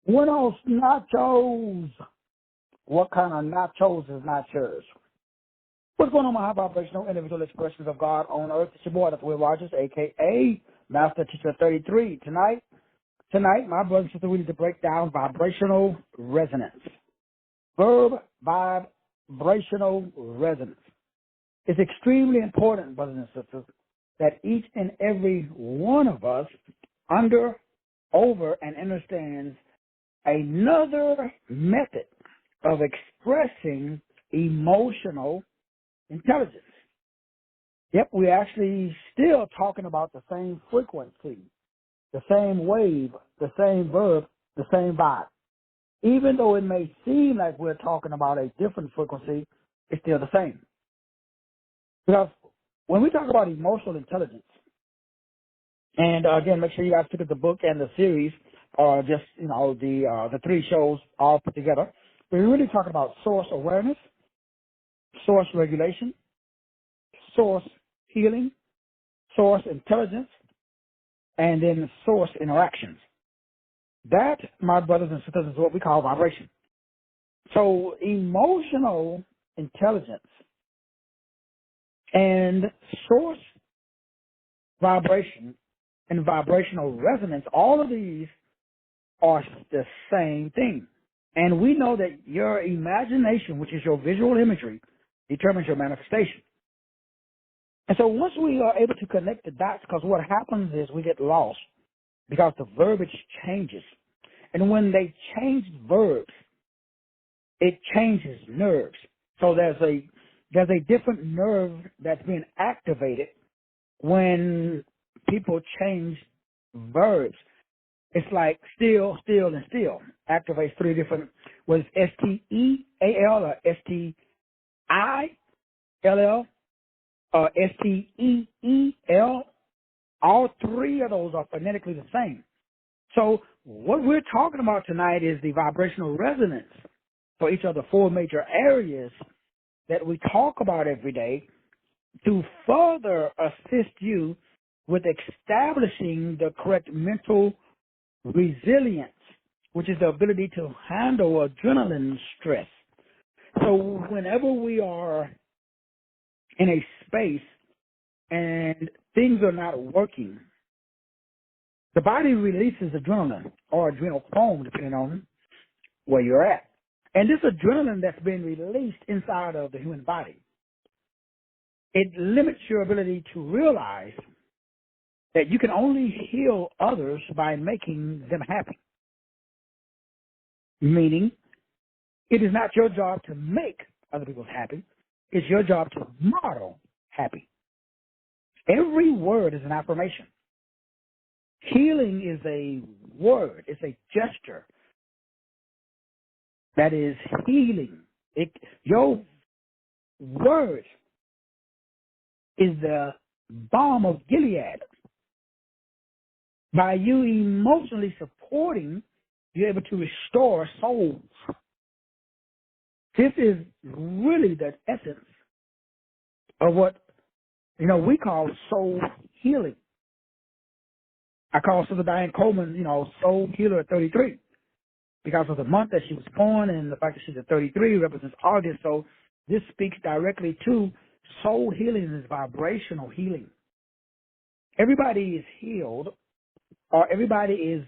Buenos nachos. What kind of nachos is not yours? What's going on, my high vibrational individual expressions of God on earth? It's your boy, Dr. Will Rogers, a.k.a. Master Teacher 33. Tonight, my brothers and sisters, we need to break down vibrational resonance. Verb vibrational resonance. It's extremely important, brothers and sisters, that each and every one of us over, and understands another method of expressing emotional intelligence. Yep, we're actually still talking about the same frequency, the same wave, the same verb, the same vibe. Even though it may seem like we're talking about a different frequency, it's still the same. Because when we talk about emotional intelligence, and again, make sure you guys pick up the book and the series, or just, the three shows all put together. We're really talking about source awareness, source regulation, source healing, source intelligence, and then source interactions. That, my brothers and sisters, is what we call vibration. So emotional intelligence and source vibration and vibrational resonance, all of these are the same thing. And we know that your imagination, which is your visual imagery, determines your manifestation. And so once we are able to connect the dots, because what happens is we get lost because the verbiage changes. And when they change verbs, it changes nerves. So there's a different nerve that's being activated when people change verbs. It's like still, and still. Activates three different, whether it's S-T-E-A-L or S-T-I-L-L or S-T-E-E-L. All three of those are phonetically the same. So what we're talking about tonight is the vibrational resonance for each of the four major areas that we talk about every day to further assist you with establishing the correct mental resilience, which is the ability to handle adrenaline stress. So whenever we are in a space and things are not working, the body releases adrenaline or adrenal foam, depending on where you're at. And this adrenaline that's being released inside of the human body, it limits your ability to realize that you can only heal others by making them happy. Meaning, it is not your job to make other people happy. It's your job to model happy. Every word is an affirmation. Healing is a word. It's a gesture that is healing. Your word is the balm of Gilead. By you emotionally supporting, you're able to restore souls. This is really the essence of what, we call soul healing. I call Sister Diane Coleman, Soul Healer at 33 because of the month that she was born and the fact that she's at 33 represents August. So this speaks directly to soul healing is vibrational healing. Everybody is healed or everybody is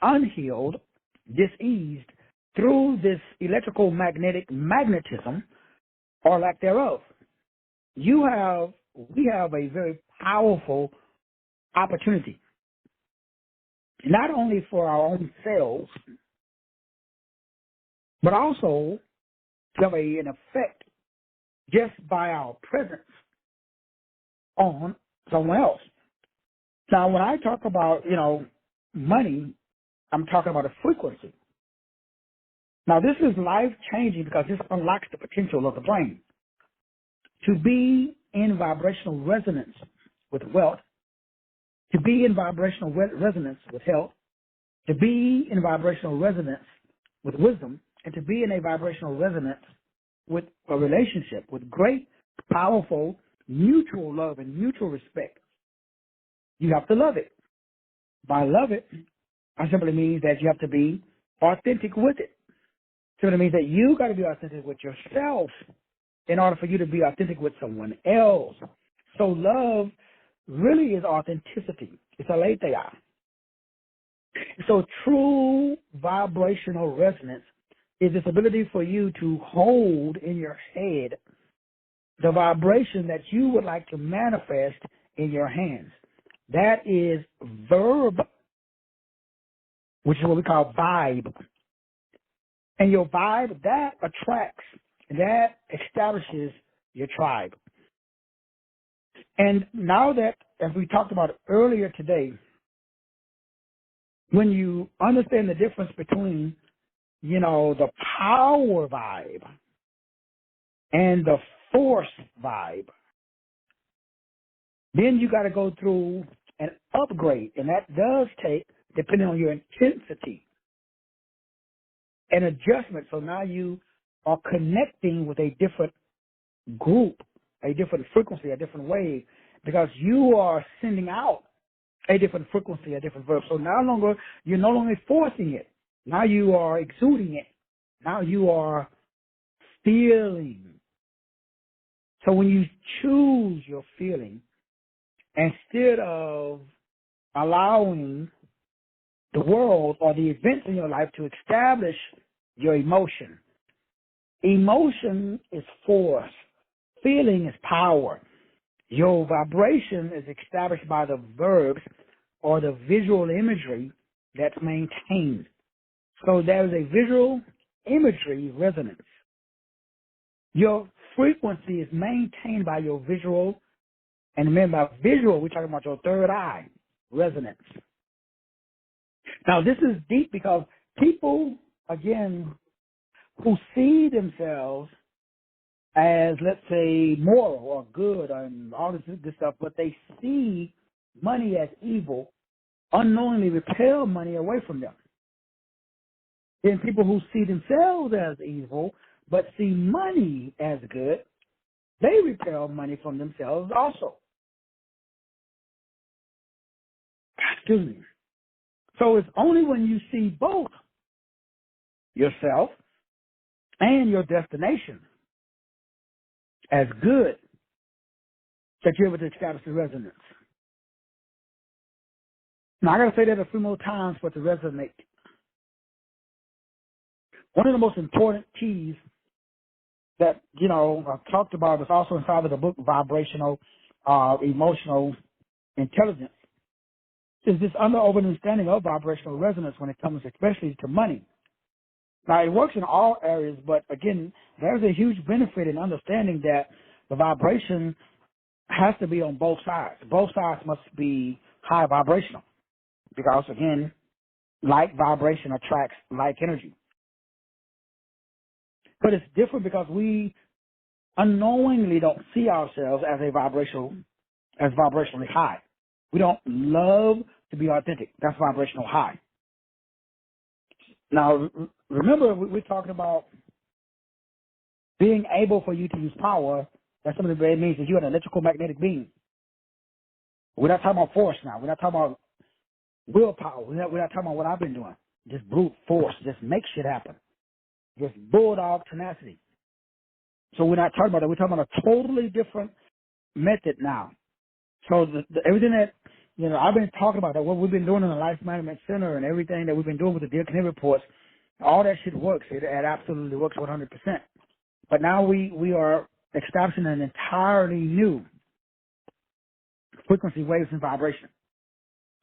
unhealed, diseased through this electrical magnetism or lack thereof. We have a very powerful opportunity, not only for our own selves, but also to have an effect just by our presence on someone else. Now, when I talk about, money, I'm talking about a frequency. Now, this is life-changing because this unlocks the potential of the brain to be in vibrational resonance with wealth, to be in vibrational resonance with health, to be in vibrational resonance with wisdom, and to be in a vibrational resonance with a relationship with great, powerful, mutual love and mutual respect. You have to love it. By love it, I simply means that you have to be authentic with it. So it means that you got to be authentic with yourself in order for you to be authentic with someone else. So love really is authenticity. It's aletheia. So true vibrational resonance is this ability for you to hold in your head the vibration that you would like to manifest in your hands. That is verb, which is what we call vibe. And your vibe, that attracts, that establishes your tribe. And now that, as we talked about earlier today, when you understand the difference between, the power vibe and the force vibe, then you got to go through an upgrade, and that does take, depending on your intensity, an adjustment. So now you are connecting with a different group, a different frequency, a different wave, because you are sending out a different frequency, a different verb. So you're no longer forcing it. Now you are exuding it. Now you are feeling. So when you choose your feeling, instead of allowing the world or the events in your life to establish your emotion. Emotion is force. Feeling is power. Your vibration is established by the verbs or the visual imagery that's maintained. So there's a visual imagery resonance. Your frequency is maintained by your visual, and remember, by visual, we're talking about your third eye resonance. Now, this is deep because people, again, who see themselves as, let's say, moral or good and all this good stuff, but they see money as evil, unknowingly repel money away from them. Then people who see themselves as evil, but see money as good, they repel money from themselves also. Excuse me. So it's only when you see both yourself and your destination as good that you're able to establish the resonance. Now, I got to say that a few more times for it to resonate. One of the most important keys that, I've talked about is also inside of the book, Vibrational Emotional Intelligence, is this understanding of vibrational resonance when it comes especially to money. Now, it works in all areas, but again, there's a huge benefit in understanding that the vibration has to be on both sides. Both sides must be high vibrational because, again, like vibration attracts like energy. But it's different because we unknowingly don't see ourselves as vibrationally high. We don't love to be authentic. That's vibrational high. Now, remember, we're talking about being able for you to use power. That's something that means that you're an electrical magnetic being. We're not talking about force now. We're not talking about willpower. We're not talking about what I've been doing. Just brute force. Just make shit happen. Just bulldog tenacity. So we're not talking about that. We're talking about a totally different method now. So everything that, I've been talking about, that what we've been doing in the Life Management Center and everything that we've been doing with the Dear Connect reports, all that shit works. It absolutely works 100%. But now we are establishing an entirely new frequency, waves, and vibration.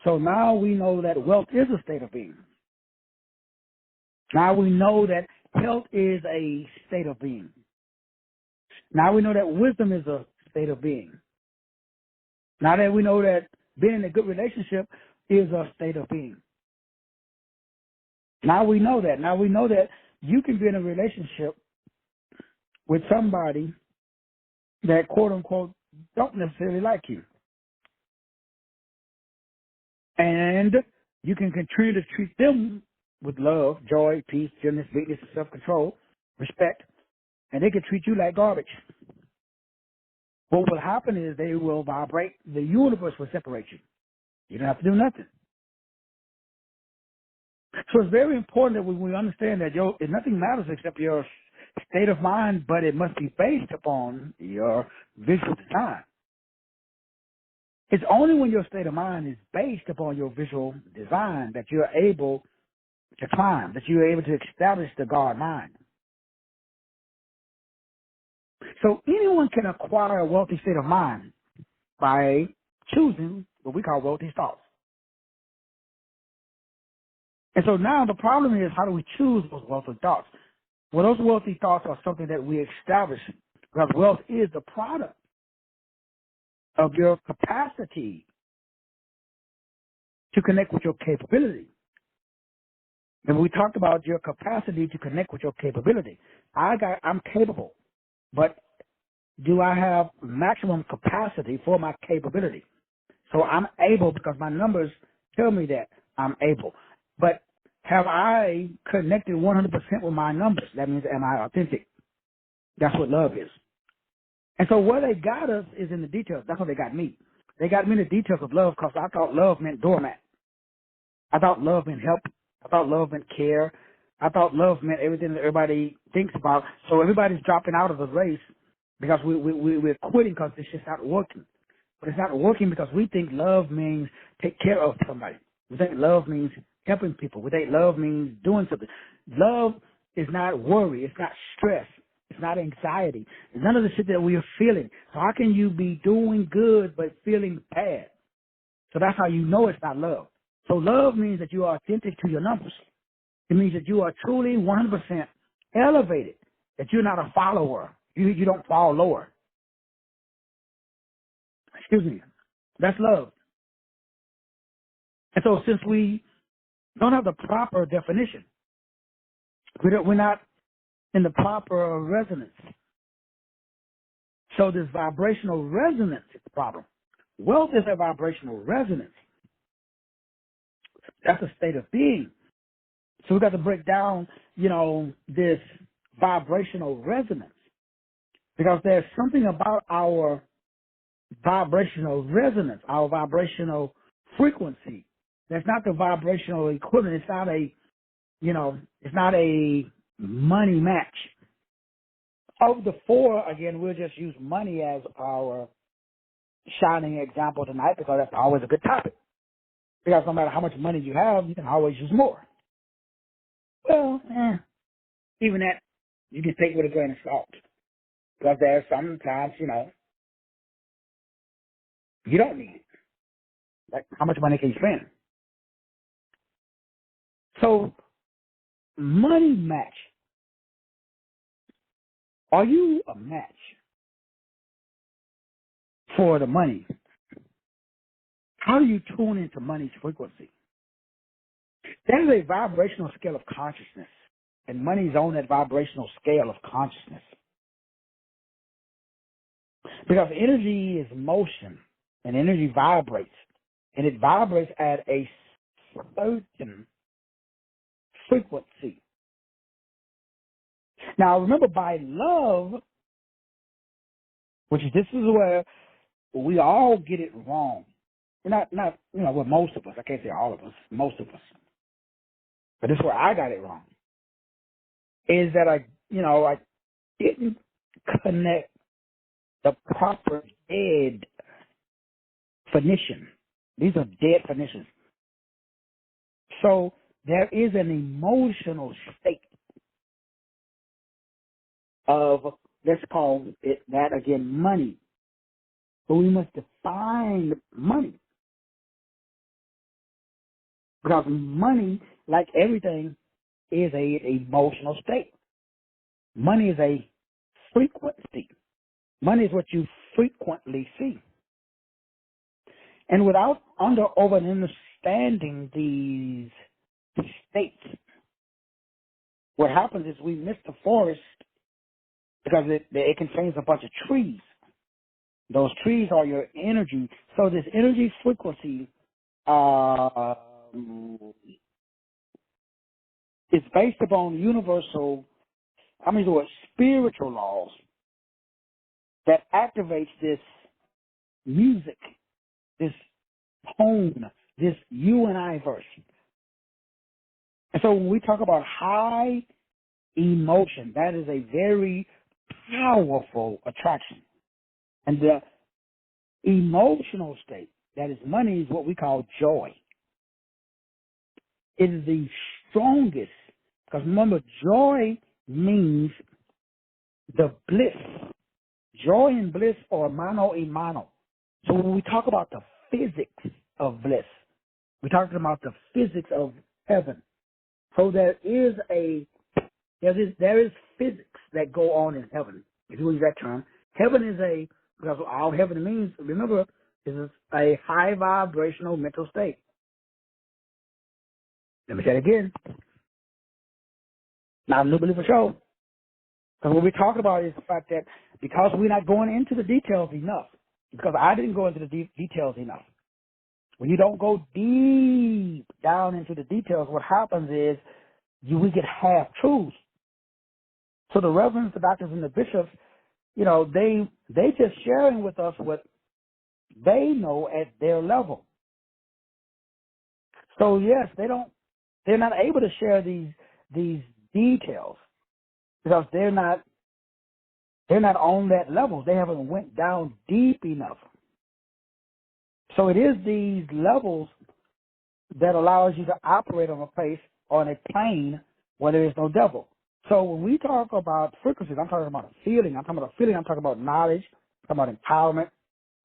So now we know that wealth is a state of being. Now we know that health is a state of being. Now we know that wisdom is a state of being. Now that we know that being in a good relationship is a state of being. Now we know that. Now we know that you can be in a relationship with somebody that, quote unquote, don't necessarily like you. And you can continue to treat them with love, joy, peace, gentleness, meekness, and self-control, respect, and they can treat you like garbage. What will happen is they will vibrate. The universe will separate you. You don't have to do nothing. So it's very important that we understand that nothing matters except your state of mind, but it must be based upon your visual design. It's only when your state of mind is based upon your visual design that you're able to climb, that you're able to establish the God mind. So anyone can acquire a wealthy state of mind by choosing what we call wealthy thoughts. And so now the problem is, how do we choose those wealthy thoughts? Well, those wealthy thoughts are something that we establish, because wealth is the product of your capacity to connect with your capability. And we talked about your capacity to connect with your capability. I'm capable, but do I have maximum capacity for my capability? So I'm able because my numbers tell me that I'm able. But have I connected 100% with my numbers? That means, am I authentic? That's what love is. And so where they got us is in the details. That's what they got me. They got me in the details of love because I thought love meant doormat. I thought love meant help. I thought love meant care. I thought love meant everything that everybody thinks about. So everybody's dropping out of the race because we're quitting because it's just not working. But it's not working because we think love means take care of somebody. We think love means helping people. We think love means doing something. Love is not worry. It's not stress. It's not anxiety. It's none of the shit that we are feeling. So how can you be doing good but feeling bad? So that's how you know it's not love. So love means that you are authentic to your numbers. It means that you are truly 100% elevated, that you're not a follower. You don't fall lower. Excuse me. That's love. And so since we don't have the proper definition, we're not in the proper resonance. So this vibrational resonance is the problem. Wealth is a vibrational resonance. That's a state of being. So we got to break down, this vibrational resonance, because there's something about our vibrational resonance, our vibrational frequency. That's not the vibrational equivalent. It's not a money match. Of the four, again, we'll just use money as our shining example tonight because that's always a good topic. Because no matter how much money you have, you can always use more. Well, even that, you can take with a grain of salt. Because there's sometimes, you don't need it. Like, how much money can you spend? So, money match. Are you a match for the money? How do you tune into money's frequency? That is a vibrational scale of consciousness, and money's on that vibrational scale of consciousness. Because energy is motion, and energy vibrates, and it vibrates at a certain frequency. Now, remember, by love, this is where we all get it wrong. Not well, most of us. I can't say all of us. Most of us. But this is where I got it wrong. Is that I didn't connect the proper dead definition. These are dead definitions. So there is an emotional state of, let's call it that again, money. But we must define money. Because money, like everything, is an emotional state. Money is a frequency. Money is what you frequently see. And without over understanding these states, what happens is we miss the forest because it contains a bunch of trees. Those trees are your energy. So this energy frequency is based upon universal, spiritual laws that activates this music, this tone, this you and I verse. And so when we talk about high emotion, that is a very powerful attraction. And the emotional state, that is money, is what we call joy. It is the strongest, because remember, joy means the bliss. Joy and bliss are mano a mano. So when we talk about the physics of bliss, we're talking about the physics of heaven. So there is physics that go on in heaven, if you use that term. Heaven is because all heaven means, remember, is a high vibrational mental state. Let me say it again. Not a new believer show. Because what we're talking about is the fact that because we're not going into the details enough, because I didn't go into the details enough. When you don't go deep down into the details, what happens is we get half truths. So the reverends, the doctors, and the bishops, they just sharing with us what they know at their level. So yes, they're not able to share these details because they're not on that level. They haven't went down deep enough. So it is these levels that allows you to operate on a plane where there is no devil. So when we talk about frequencies, I'm talking about a feeling. I'm talking about knowledge. I'm talking about empowerment.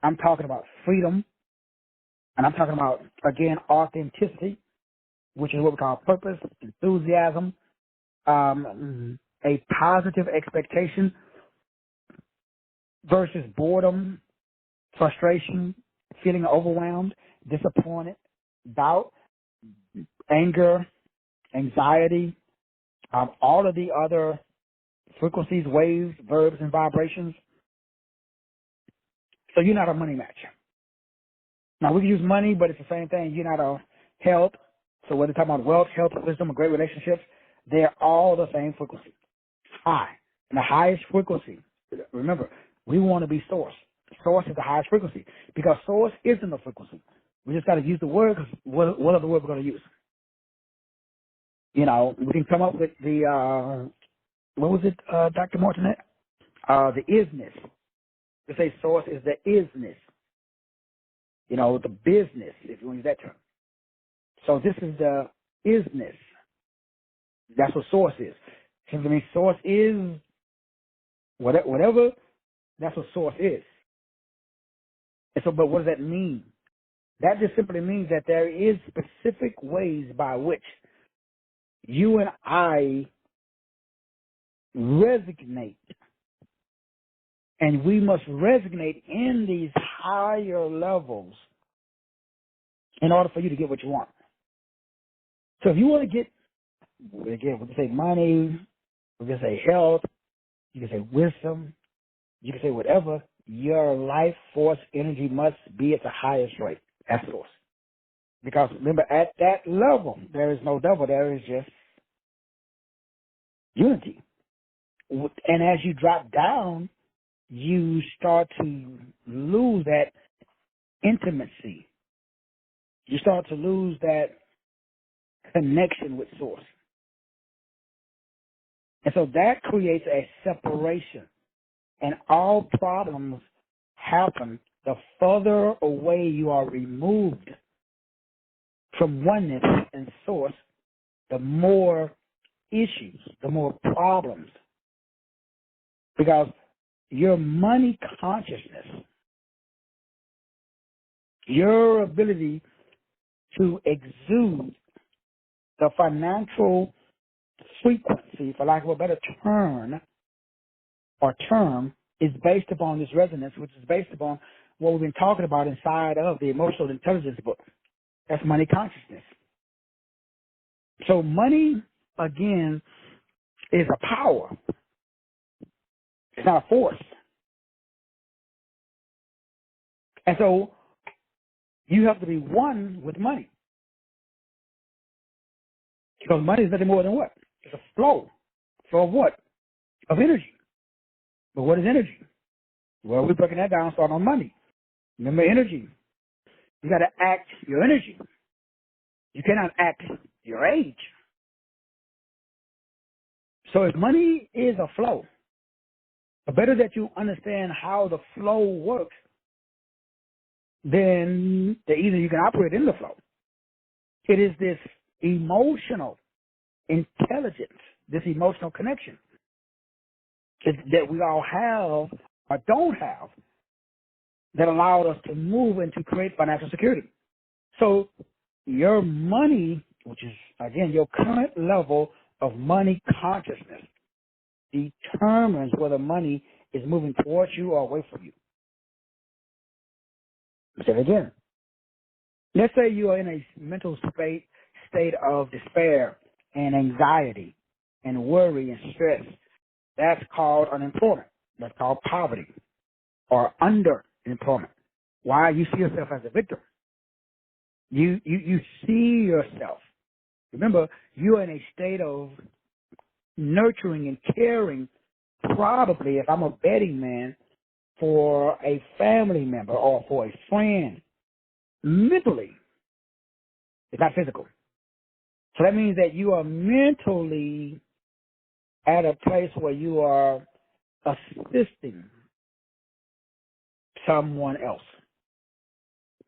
I'm talking about freedom. And I'm talking about, again, authenticity, which is what we call purpose, enthusiasm, a positive expectation versus boredom, frustration, feeling overwhelmed, disappointed, doubt, anger, anxiety, all of the other frequencies, waves, verbs, and vibrations. So you're not a money matcher. Now, we can use money, but it's the same thing. You're not a health. So whether you're talking about wealth, health, wisdom, or great relationships, they're all the same frequency. High. And the highest frequency, remember, we want to be source. Source is the highest frequency because source isn't a frequency. We just got to use the word because what other word we're going to use? We can come up with the, what was it, Dr. Martinet? The isness. We say source is the isness. The business, if you want to use that term. So this is the isness. That's what source is. Simply means source is whatever. That's what source is. And so, but what does that mean? That just simply means that there is specific ways by which you and I resonate. And we must resonate in these higher levels in order for you to get what you want. So if you want to get, again, we can say money, we can say health, you can say wisdom, you can say whatever, your life force energy must be at the highest rate. That's source. Because remember, at that level, there is no devil, there is just unity. And as you drop down, you start to lose that intimacy. You start to lose that connection with source. And so that creates a separation. And all problems happen the further away you are removed from oneness and source, the more issues, the more problems. Because your money consciousness, your ability to exude the financial frequency, for lack of a better term, is based upon this resonance, which is based upon what we've been talking about inside of the emotional intelligence book. That's money consciousness. So money, again, is a power. It's not a force. And so you have to be one with money. Because money is nothing more than what? It's a flow. Flow of what? Of energy. But what is energy? Well, we're breaking that down starting on money. Remember energy. You got to act your energy. You cannot act your age. So if money is a flow, the better that you understand how the flow works, then the easier you can operate in the flow. It is this emotional intelligence, this emotional connection that we all have or don't have that allowed us to move and to create financial security. So your money, which is, again, your current level of money consciousness, determines whether money is moving towards you or away from you. Say it again. Let's say you are in a mental state of despair and anxiety and worry and stress. That's called unemployment. That's called poverty or underemployment. Why? You see yourself as a victim. You see yourself. Remember, you are in a state of nurturing and caring, probably, if I'm a betting man, for a family member or for a friend. Mentally, it's not physical. So that means that you are mentally at a place where you are assisting someone else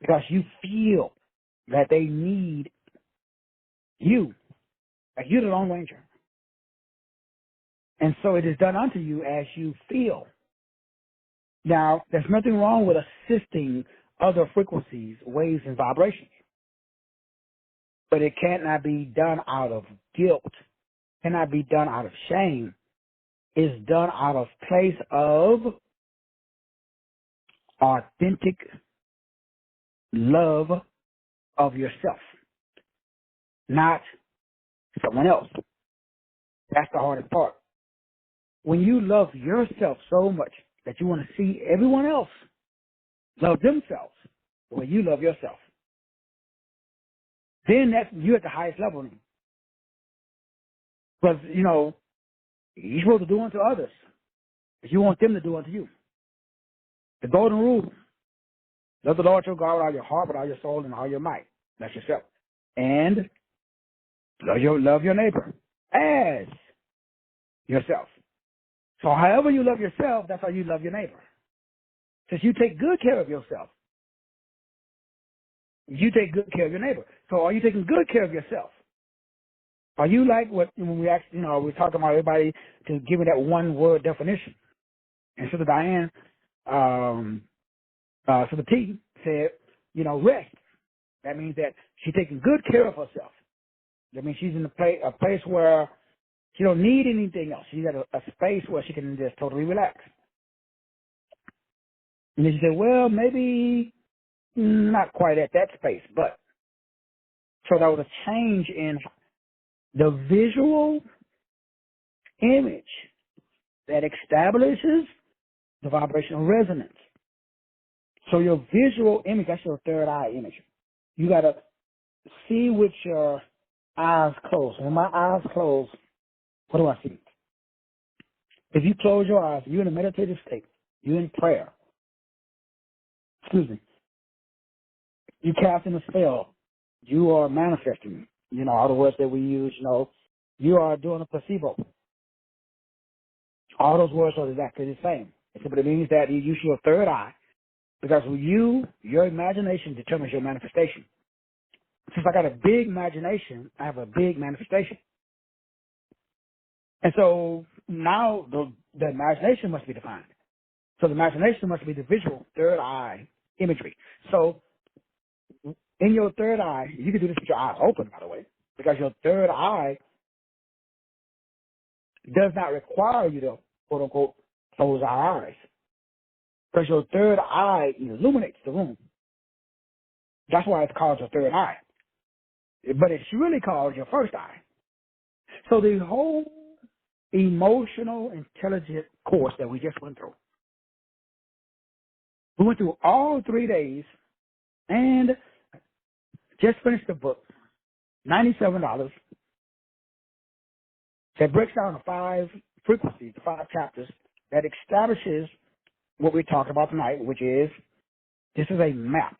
because you feel that they need you, like you're the Lone Ranger. And so it is done unto you as you feel. Now, there's nothing wrong with assisting other frequencies, waves, and vibrations. But it cannot be done out of guilt, cannot be done out of shame. It's done out of place of authentic love of yourself, not someone else. That's the hardest part. When you love yourself so much that you want to see everyone else love themselves the way you love yourself, then that's you at the highest level. Because, you're supposed to do unto others as you want them to do unto you. The golden rule: love the Lord your God with all your heart, with all your soul, and all your might. That's yourself. And love your neighbor as yourself. So however you love yourself, that's how you love your neighbor. Since you take good care of yourself, you take good care of your neighbor. So are you taking good care of yourself? Are you like when we asked, we're talking about everybody to give me that one word definition. And Sister Diane, Sister T said, rest. That means that she's taking good care of herself. That means she's in a place where she don't need anything else. She's at a space where she can just totally relax. And then she said, well, maybe not quite at that space, but so there was a change in the visual image that establishes the vibrational resonance. So your visual image, that's your third eye image. You got to see with your eyes closed. When my eyes close, what do I see? If you close your eyes, you're in a meditative state. You're in prayer. You casting a spell. You are manifesting. All the words that we use, you are doing a placebo. All those words are exactly the same. It simply means that you use your third eye because your imagination determines your manifestation. Since I got a big imagination, I have a big manifestation. And so now the imagination must be defined. So the imagination must be the visual third eye imagery. So in your third eye, you can do this with your eyes open, by the way, because your third eye does not require you to, quote unquote, close our eyes. Because your third eye illuminates the room. That's why it's called your third eye. But it's really called your first eye. So the whole emotional intelligent course that we just went through, we went through all 3 days and just finished the book, $97. That breaks down the 5 frequencies, the 5 chapters that establishes what we're talking about tonight, which is this is a map,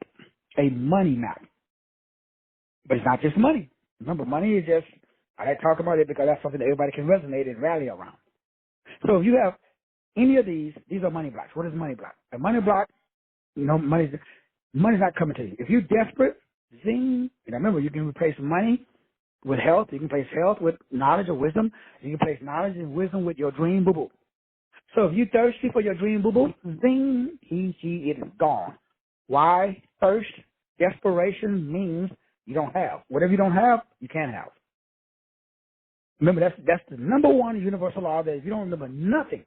a money map. But it's not just money. Remember, money is just I like talking about it because that's something that everybody can resonate and rally around. So if you have any of these are money blocks. What is a money block? A money block, money's not coming to you. If you're desperate, zing. And remember, you can replace money with health. You can replace health with knowledge or wisdom. You can replace knowledge and wisdom with your dream boo-boo. So if you're thirsty for your dream boo-boo, zing, it is gone. Why? Thirst, desperation means you don't have. Whatever you don't have, you can't have. Remember, that's the number one universal law that if you don't remember nothing,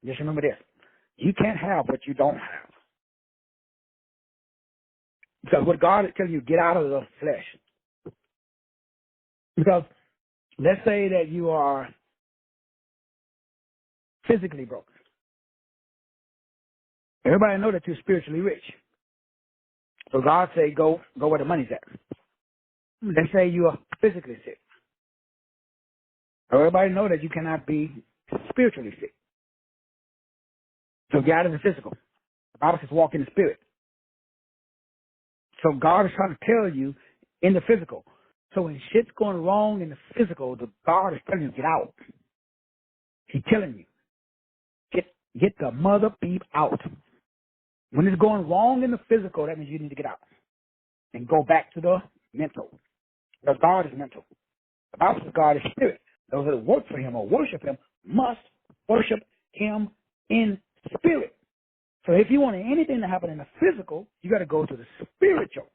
just remember this. You can't have what you don't have. Because what God is telling you, get out of the flesh. Because let's say that you are physically broke. Everybody know that you're spiritually rich. So God say, go where the money's at. Let's say you are physically sick. Everybody know that you cannot be spiritually sick. So get out of the physical. The Bible says walk in the spirit. So God is trying to tell you in the physical. So when shit's going wrong in the physical, God is telling you get out. He's telling you, get the mother beep out. When it's going wrong in the physical, that means you need to get out and go back to the mental. Because God is mental. The Bible says God is spirit. Those that work for him or worship him must worship him in spirit. So if you want anything to happen in the physical, you got to go to the spiritual.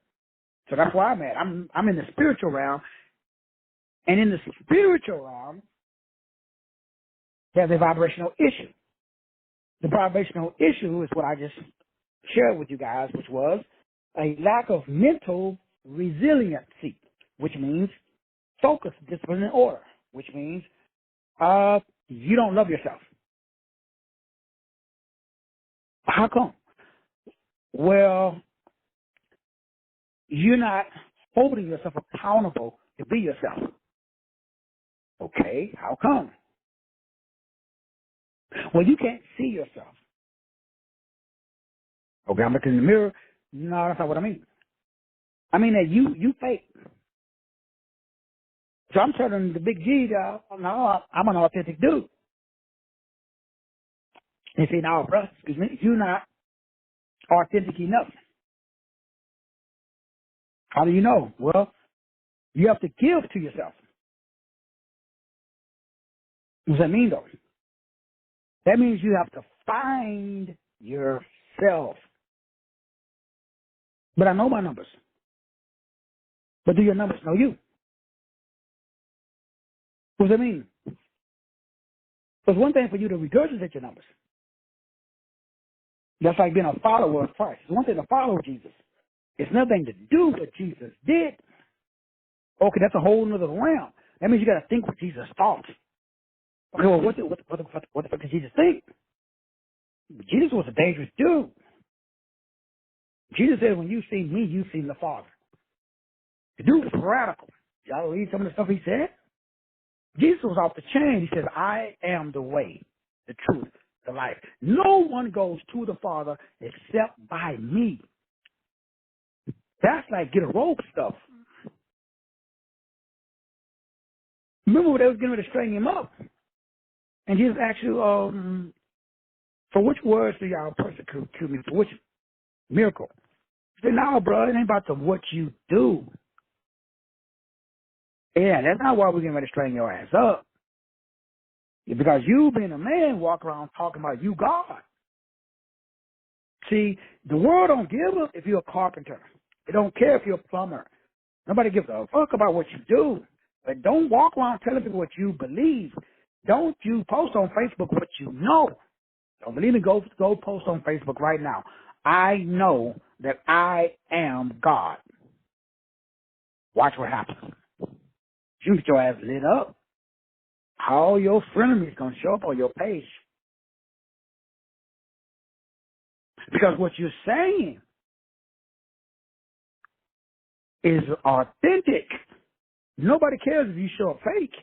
So that's where I'm at. I'm in the spiritual realm. And in the spiritual realm, there's a vibrational issue. The vibrational issue is what I just shared with you guys, which was a lack of mental resiliency, which means focus, discipline, and order, which means you don't love yourself. How come? Well, you're not holding yourself accountable to be yourself. Okay, how come? Well, you can't see yourself. Okay, I'm looking in the mirror. No, that's not what I mean. I mean that you fake. So I'm telling the big G, no, I'm an authentic dude. And say, no, bro, excuse me, you're not authentic enough. How do you know? Well, you have to give to yourself. What does that mean, though? That means you have to find yourself. But I know my numbers. But do your numbers know you? What does that mean? It's one thing for you to regurgitate your numbers. That's like being a follower of Christ. It's one thing to follow Jesus. It's nothing to do what Jesus did. Okay, that's a whole other realm. That means you got to think what Jesus thought. Okay, well, what the fuck did Jesus think? Jesus was a dangerous dude. Jesus said, when you see me, you see the Father. The dude was radical. Y'all read some of the stuff he said? Jesus was off the chain. He says, I am the way, the truth, the life. No one goes to the Father except by me. That's like get a rope stuff. Remember when they was getting ready to string him up? And Jesus asked you, for which words do y'all persecute me? For which miracle? He said, no, bro, it ain't about what you do. Yeah, that's not why we're getting ready to string your ass up. Because you being a man walk around talking about you God. See, the world don't give up if you're a carpenter. They don't care if you're a plumber. Nobody gives a fuck about what you do. But don't walk around telling people what you believe. Don't you post on Facebook what you know. Don't believe me? Go post on Facebook right now. I know that I am God. Watch what happens. You get your ass lit up. All your frenemies going to show up on your page. Because what you're saying is authentic. Nobody cares if you show up fake.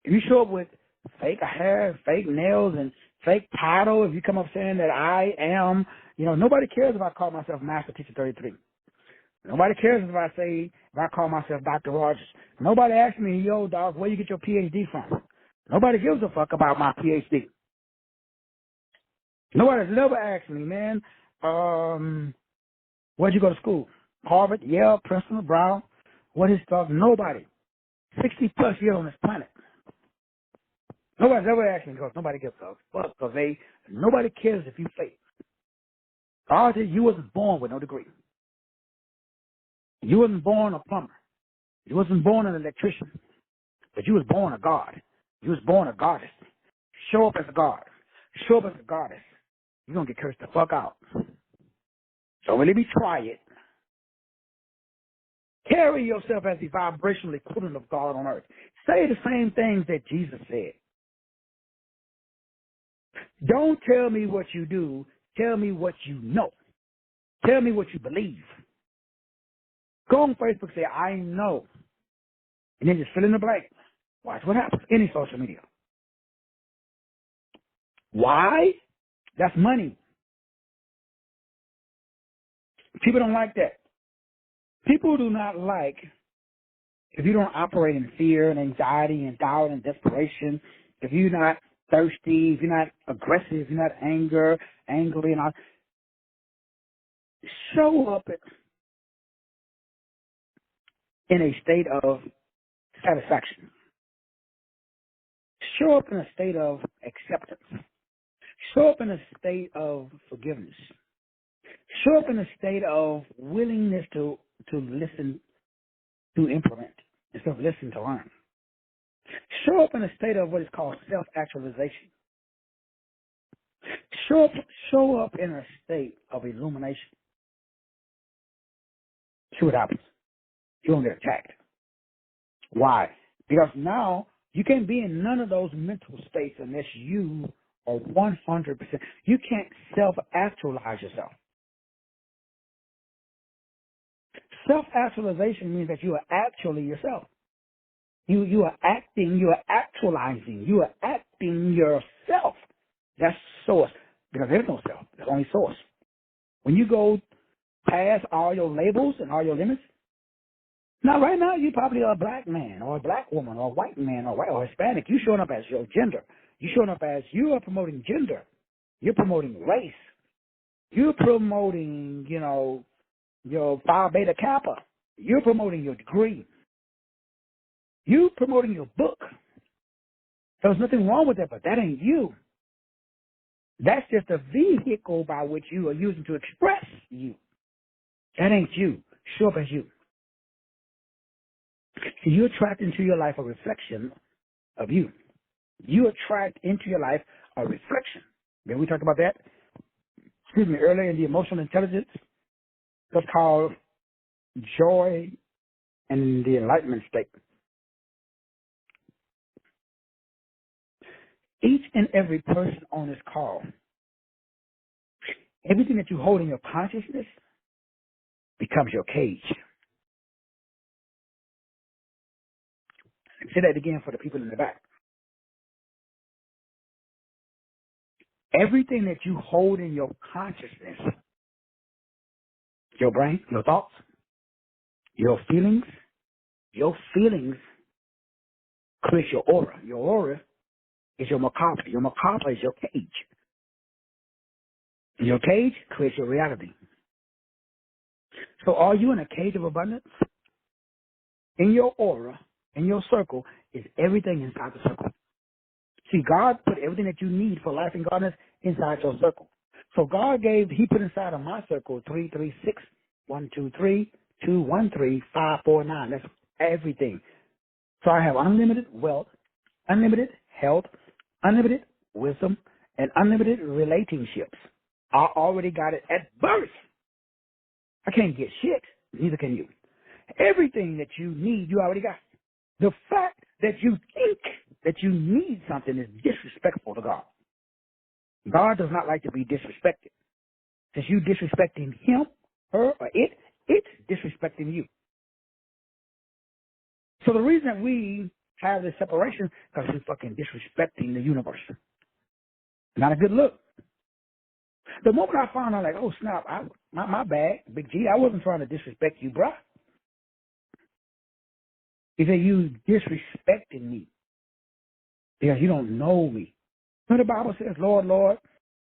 If you show up with fake hair, fake nails, and fake title, if you come up saying that I am, nobody cares if I call myself Master Teacher 33. Nobody cares if I call myself Dr. Rogers. Nobody asks me, yo, dog, where you get your PhD from? Nobody gives a fuck about my PhD. Nobody's never asked me, man, where'd you go to school? Harvard, Yale, Princeton, Brown. What is stuff? Nobody. 60 plus years on this planet. Nobody's ever asked me because nobody gives a fuck because nobody cares if you fake. God said you wasn't born with no degree. You wasn't born a plumber. You wasn't born an electrician. But you was born a God. You was born a goddess. Show up as a God. Show up as a goddess. You're going to get cursed the fuck out. So let me try it. Carry yourself as the vibrational equivalent of God on earth. Say the same things that Jesus said. Don't tell me what you do. Tell me what you know. Tell me what you believe. Go on Facebook and say, I know. And then just fill in the blank. Watch what happens. Any social media. Why? That's money. People don't like that. People do not like if you don't operate in fear and anxiety and doubt and desperation, if you're not thirsty, if you're not aggressive, if you're not angry and all. Show up in a state of satisfaction. Show up in a state of acceptance. Show up in a state of forgiveness. Show up in a state of willingness to listen, to implement, instead of listen to learn. Show up in a state of what is called self-actualization. Show up in a state of illumination. See what happens. You won't get attacked. Why? Because now you can't be in none of those mental states unless you are 100%. You can't self-actualize yourself. Self-actualization means that you are actually yourself. You are acting, you are actualizing, you are acting yourself. That's source. Because there's no self. There's only source. When you go past all your labels and all your limits, now right now you probably are a black man or a black woman or a white man or Hispanic. You showing up as your gender. You showing up as you are promoting gender. You're promoting race. You're promoting, your Phi Beta Kappa. You're promoting your degree. You're promoting your book. There's nothing wrong with that, but that ain't you. That's just a vehicle by which you are using to express you. That ain't you. Show up as you. So you attract into your life a reflection of you. You attract into your life a reflection. Then we talked about that, earlier in the emotional intelligence. That's called joy and the enlightenment state. Each and every person on this call, everything that you hold in your consciousness becomes your cage. Say that again for the people in the back. Everything that you hold in your consciousness, your brain, your thoughts, your feelings create your aura. Your aura is your macabre. Your macabre is your cage. Your cage creates your reality. So are you in a cage of abundance? In your aura, in your circle, is everything inside the circle. See, God put everything that you need for life and godliness inside your circle. So He put inside of my circle 336, 123, 213, 549. That's everything. So I have unlimited wealth, unlimited health, unlimited wisdom, and unlimited relationships. I already got it at birth. I can't get shit. Neither can you. Everything that you need, you already got. The fact that you think that you need something is disrespectful to God. God does not like to be disrespected. Since you disrespecting him, her, or it's disrespecting you. So the reason that we have this separation is because we're fucking disrespecting the universe. Not a good look. The moment I found out, like, oh snap, My bad, Big G. I wasn't trying to disrespect you, bruh. He said you disrespecting me because you don't know me. When the Bible says, Lord, Lord,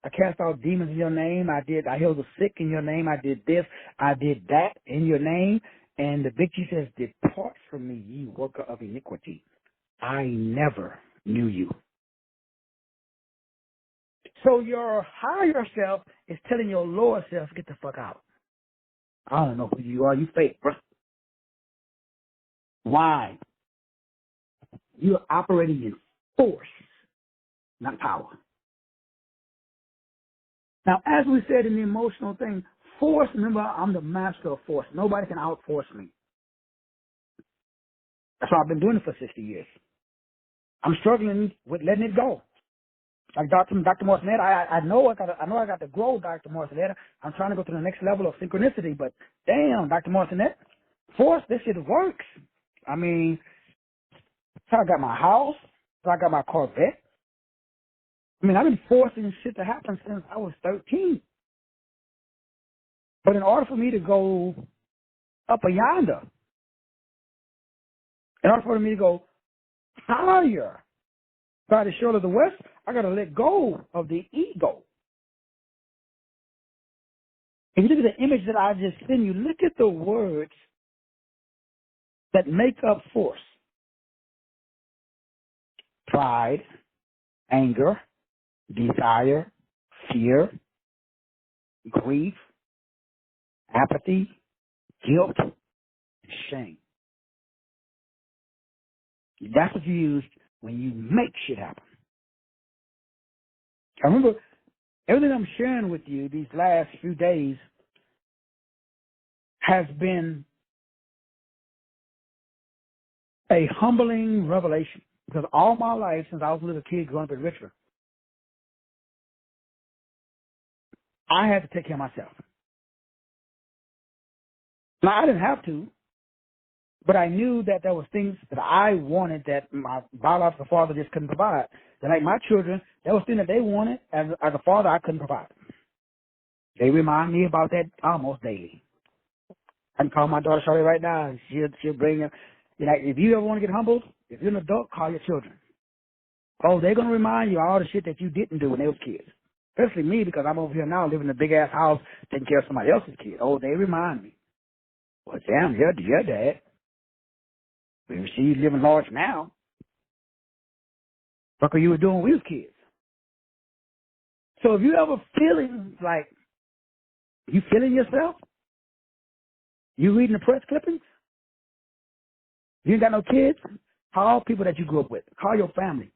I cast out demons in your name. I healed the sick in your name. I did this. I did that in your name. And the Big G says, depart from me, ye worker of iniquity. I never knew you. So your higher self is telling your lower self, get the fuck out. I don't know who you are. You fake, bro. Why? You're operating in force, not power. Now, as we said in the emotional thing, force, remember, I'm the master of force. Nobody can outforce me. That's why I've been doing it for 60 years. I'm struggling with letting it go. Like Dr. Marcinetta, I know I got to grow, Dr. Marcinetta. I'm trying to go to the next level of synchronicity, but damn, Dr. Marcinetta, force, this shit works. I mean, so I got my house, so I got my Corvette. I mean, I've been forcing shit to happen since I was 13. But in order for me to go up a yonder, in order for me to go higher by the shore of the west, I got to let go of the ego. If you look at the image that I just sent you, look at the words that make up force. Pride, anger, desire, fear, grief, apathy, guilt, shame. That's what you use when you make shit happen. I remember everything I'm sharing with you these last few days has been a humbling revelation. Because all my life, since I was a little kid growing up in Richmond, I had to take care of myself. Now, I didn't have to, but I knew that there was things that I wanted that my biological father just couldn't provide. And like my children, there was things that they wanted as a father I couldn't provide. They remind me about that almost daily. I can call my daughter Charlotte right now, and she'll bring her. Like, if you ever want to get humbled, if you're an adult, call your children. Oh, they're going to remind you of all the shit that you didn't do when they was kids. Especially me, because I'm over here now living in a big-ass house taking care of somebody else's kid. Oh, they remind me. Well, damn, your dad. We see you living large now. What were you doing when we was kids? So if you ever feeling like you feeling yourself, you reading the press clippings, you ain't got no kids, call people that you grew up with. Call your family.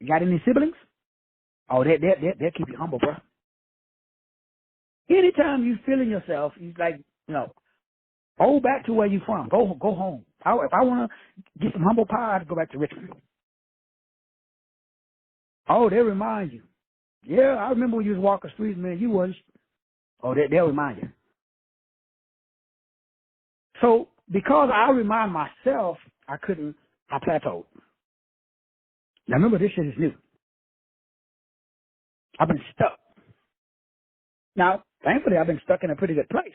You got any siblings? Oh, they'll keep you humble, bro. Anytime you feeling yourself, you like, go back to where you from. Go home. If I want to get some humble pie, I'd go back to Richmond. Oh, they remind you. Yeah, I remember when you was walking the streets, man, you was. Oh, they'll remind you. So because I remind myself, I plateaued. Now remember, this shit is new. I've been stuck. Now, thankfully, I've been stuck in a pretty good place.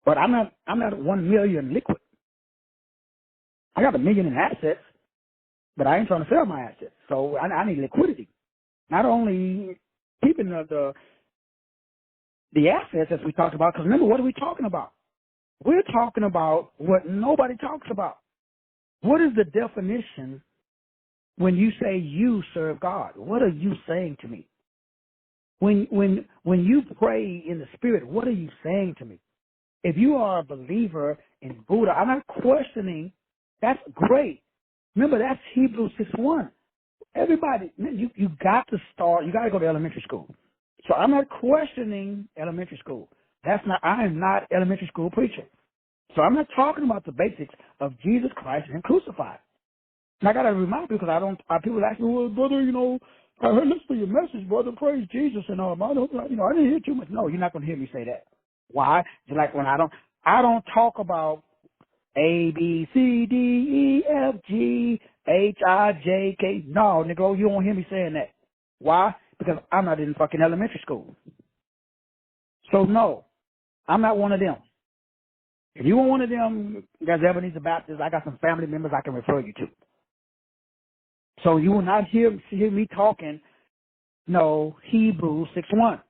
But I'm not 1 million liquid. I got 1 million in assets, but I ain't trying to sell my assets. So I need liquidity. Not only keeping the assets as we talked about, because remember, what are we talking about? We're talking about what nobody talks about. What is the definition when you say you serve God? What are you saying to me? When you pray in the spirit, what are you saying to me? If you are a believer in Buddha, I'm not questioning. That's great. Remember, that's Hebrews 6:1. Everybody, you got to start. You got to go to elementary school. So I'm not questioning elementary school. I am not elementary school preacher. So I'm not talking about the basics of Jesus Christ and crucified. And I got to remind people, because people ask me, well, brother, I heard this for your message, brother, praise Jesus and all. I didn't hear too much. No, you're not going to hear me say that. Why? Just like when I don't talk about A, B, C, D, E, F, G, H, I, J, K. No, nigga, you won't hear me saying that. Why? Because I'm not in fucking elementary school. So, no, I'm not one of them. If you want one of them that's Ebenezer Baptist, I got some family members I can refer you to. So you will not hear me talking, no, Hebrews 6:1.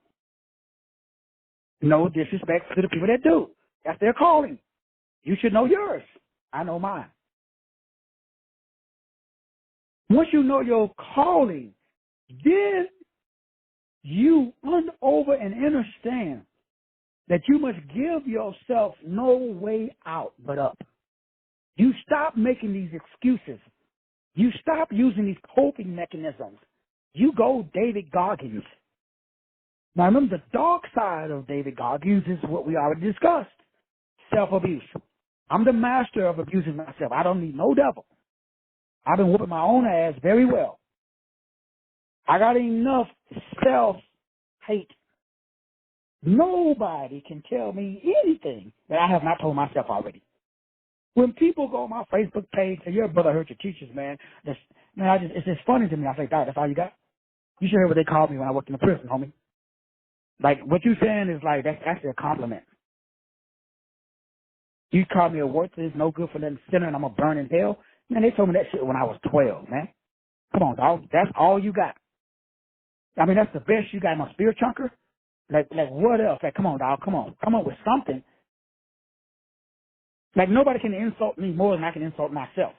No disrespect to the people that do. That's their calling. You should know yours. I know mine. Once you know your calling, then you over and understand that you must give yourself no way out but up. You stop making these excuses. You stop using these coping mechanisms. You go David Goggins. Now remember, the dark side of David Goggins is what we already discussed. Self-abuse. I'm the master of abusing myself. I don't need no devil. I've been whooping my own ass very well. I got enough self-hate. Nobody can tell me anything that I have not told myself already. When people go on my Facebook page and your brother hurt your teachers, man, it's just funny to me. I say, God, that's all you got? You should hear what they called me when I worked in the prison, homie. Like, what you saying is like, that's actually a compliment. You called me a worthless, no good for nothing sinner, and I'm going to burn in hell? Man, they told me that shit when I was 12, man. Come on, dog. That's all you got. I mean, that's the best you got, my spirit chunker. Like what else? Like, come on, dog. Come on with something. Like, nobody can insult me more than I can insult myself.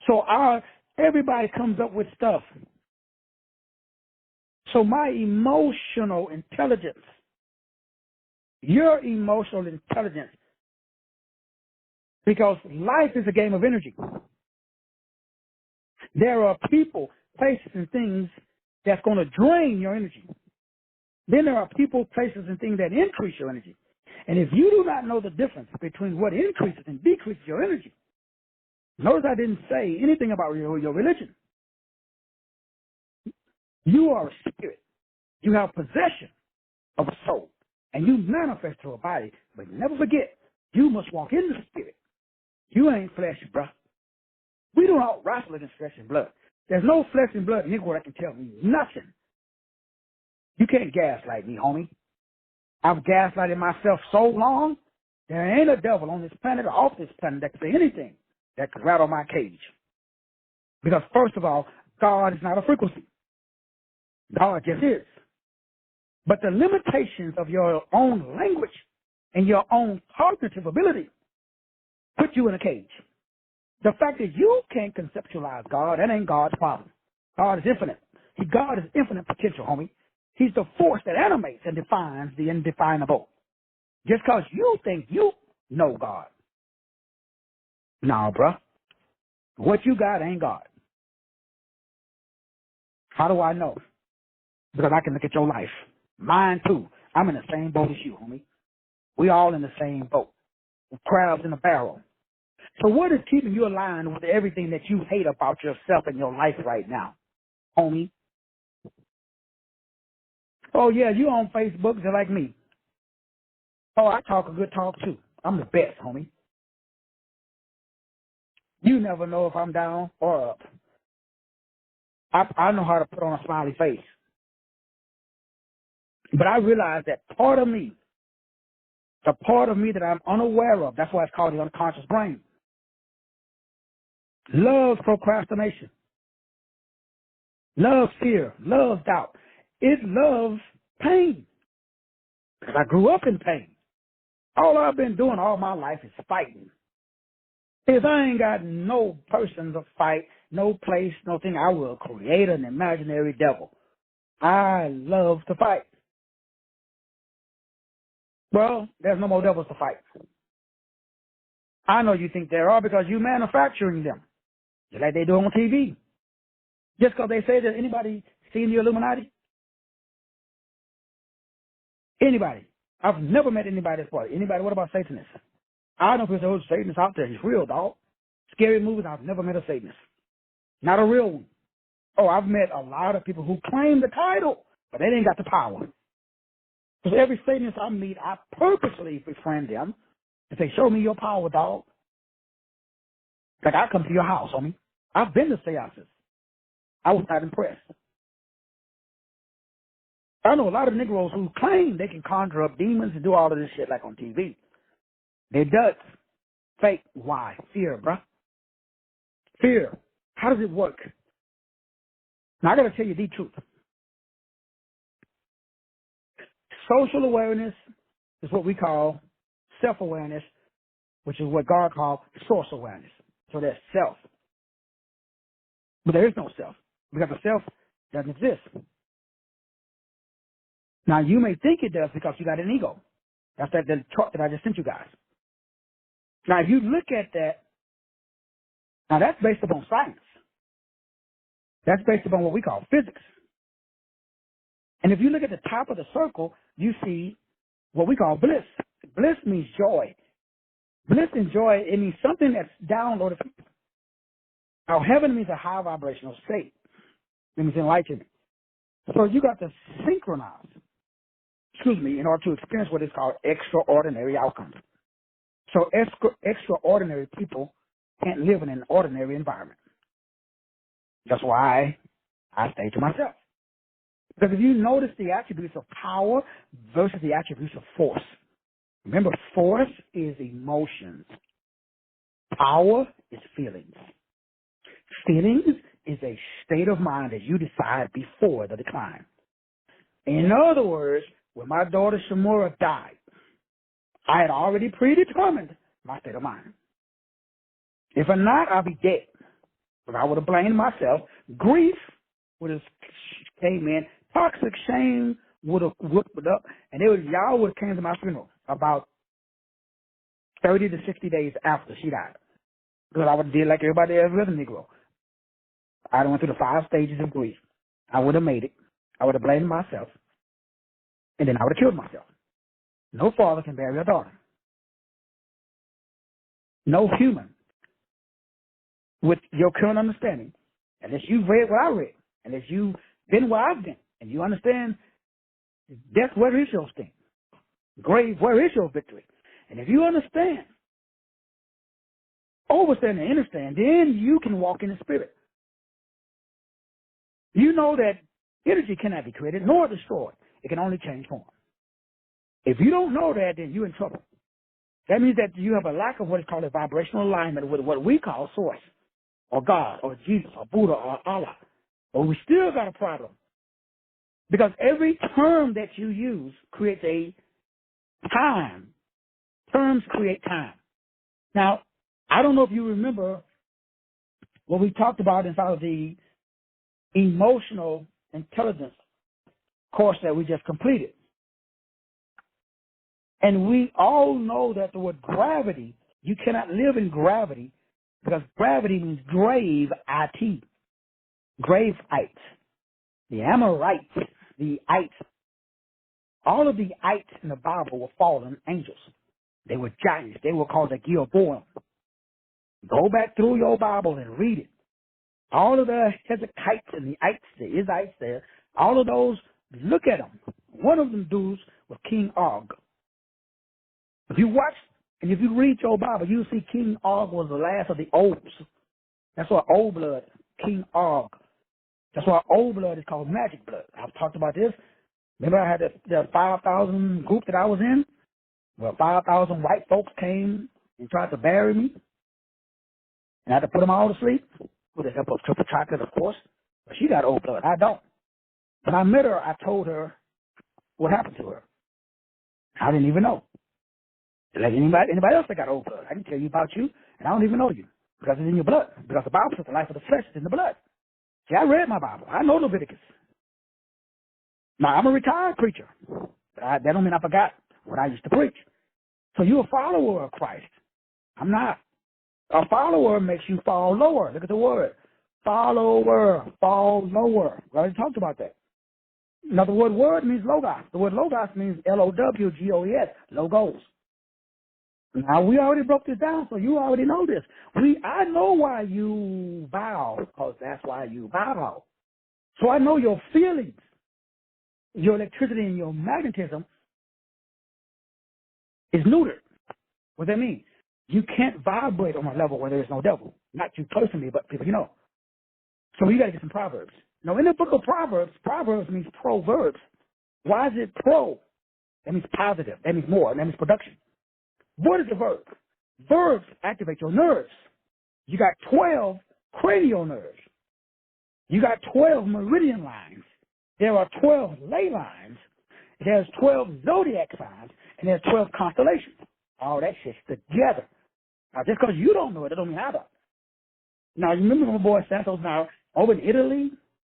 So everybody comes up with stuff. So my emotional intelligence, your emotional intelligence, because life is a game of energy. There are people, places, and things that's going to drain your energy. Then there are people, places, and things that increase your energy. And if you do not know the difference between what increases and decreases your energy, notice I didn't say anything about your religion. You are a spirit. You have possession of a soul, and you manifest through a body. But never forget, you must walk in the spirit. You ain't flesh, bruh. We do not wrestle against flesh and blood. There's no flesh and blood Negro that can tell me nothing. You can't gaslight me, homie. I've gaslighted myself so long, there ain't a devil on this planet or off this planet that can say anything that could rattle my cage. Because first of all, God is not a frequency. God just is. But the limitations of your own language and your own cognitive ability put you in a cage. The fact that you can't conceptualize God, that ain't God's problem. God is infinite. God is infinite potential, homie. He's the force that animates and defines the indefinable. Just because you think you know God. No, bruh. What you got ain't God. How do I know? Because I can look at your life. Mine too. I'm in the same boat as you, homie. We all in the same boat. Crabs in a barrel. So what is keeping you aligned with everything that you hate about yourself and your life right now, homie? Oh, yeah, you on Facebook just like me. Oh, I talk a good talk, too. I'm the best, homie. You never know if I'm down or up. I know how to put on a smiley face. But I realize that part of me, the part of me that I'm unaware of, that's why it's called the unconscious brain, loves procrastination, loves fear, loves doubt. It loves pain because I grew up in pain. All I've been doing all my life is fighting. If I ain't got no person to fight, no place, no thing, I will create an imaginary devil. I love to fight. Well, there's no more devils to fight. I know you think there are because you're manufacturing them, just like they do on TV. Just because they say that anybody seen the Illuminati? Anybody. I've never met anybody that's part. Anybody, what about Satanists? I know people say, Satanist out there. He's real, dog. Scary movies, I've never met a Satanist. Not a real one. Oh, I've met a lot of people who claim the title, but they ain't got the power. Because every Satanist I meet, I purposely befriend them and say, show me your power, dog. Like, I come to your house, homie. I've been to seances. I was not impressed. I know a lot of Negroes who claim they can conjure up demons and do all of this shit like on TV. They does. Fake. Why? Fear, bruh. Fear. How does it work? Now, I got to tell you the truth. Social awareness is what we call self-awareness, which is what God called source awareness. So there's self. But there is no self, because the self doesn't exist. Now, you may think it does because you got an ego. That's the chart that I just sent you guys. Now, if you look at that, now that's based upon science. That's based upon what we call physics. And if you look at the top of the circle, you see what we call bliss. Bliss means joy. Bliss and joy, it means something that's downloaded. Now, heaven means a high vibrational state. It means enlightenment. So you got to synchronize, in order to experience what is called extraordinary outcomes. So extraordinary people can't live in an ordinary environment. That's why I stay to myself. Because if you notice the attributes of power versus the attributes of force, remember, force is emotions. Power is feelings. Feelings is a state of mind that you decide before the decline. In other words, when my daughter Shamura died, I had already predetermined my state of mind. If I'm not, I'll be dead. But I would have blamed myself. Grief would have came in. Toxic shame would have whooped it up. And y'all would have came to my funeral about 30 to 60 days after she died. Because I would have did like everybody else with a Negro. I went through the 5 stages of grief. I would have made it. I would have blamed myself. And then I would have killed myself. No father can bury a daughter. No human with your current understanding, unless you've read what I read, unless you've been where I've been, and you understand death, where is your sting? Grave, where is your victory? And if you understand, overstand and understand, then you can walk in the spirit. You know that energy cannot be created nor destroyed. It can only change form. If you don't know that, then you're in trouble. That means that you have a lack of what is called a vibrational alignment with what we call source, or God, or Jesus, or Buddha, or Allah. But we still got a problem. Because every term that you use creates a time. Terms create time. Now, I don't know if you remember what we talked about inside of the emotional intelligence course that we just completed. And we all know that the word gravity, you cannot live in gravity because gravity means grave, it, grave ites. The Amorites, the ites, all of the ites in the Bible were fallen angels. They were giants. They were called the Gilboim. Go back through your Bible and read it. All of the Hezekites and the ites, the Izites there, all of those, look at them. One of them dudes was King Og. If you watch and if you read your Bible, you'll see King Og was the last of the Oghs. That's why old blood, King Og. That's why old blood is called magic blood. I've talked about this. Remember I had the 5,000 group that I was in? Well, 5,000 white folks came and tried to bury me. And I had to put them all to sleep with the help of triple chocolate, of course. But she got old blood. I don't. When I met her, I told her what happened to her. I didn't even know. Like anybody else that got old blood. I can tell you about you, and I don't even know you because it's in your blood. Because the Bible says the life of the flesh is in the blood. See, I read my Bible. I know Leviticus. Now, I'm a retired preacher. But that don't mean I forgot what I used to preach. So you're a follower of Christ. I'm not. A follower makes you fall lower. Look at the word. Follower, fall lower. We already talked about that. Now, the word means logos. The word logos means Lowgos, logos. Now, we already broke this down, so you already know this. I know why you bow, because that's why you bow. So I know your feelings, your electricity and your magnetism is neutered. What does that mean? You can't vibrate on a level where there is no devil. Not you personally, but people you know. So you got to get some Proverbs. Now, in the book of Proverbs, Proverbs means proverbs. Why is it pro? That means positive. That means more. That means production. What is the verb? Verbs activate your nerves. You got 12 cranial nerves. You got 12 meridian lines. There are 12 ley lines. There's 12 zodiac signs. And there's 12 constellations. All that shit's together. Now, just because you don't know it, that don't mean I don't. Now, you remember my boy Santos now over in Italy,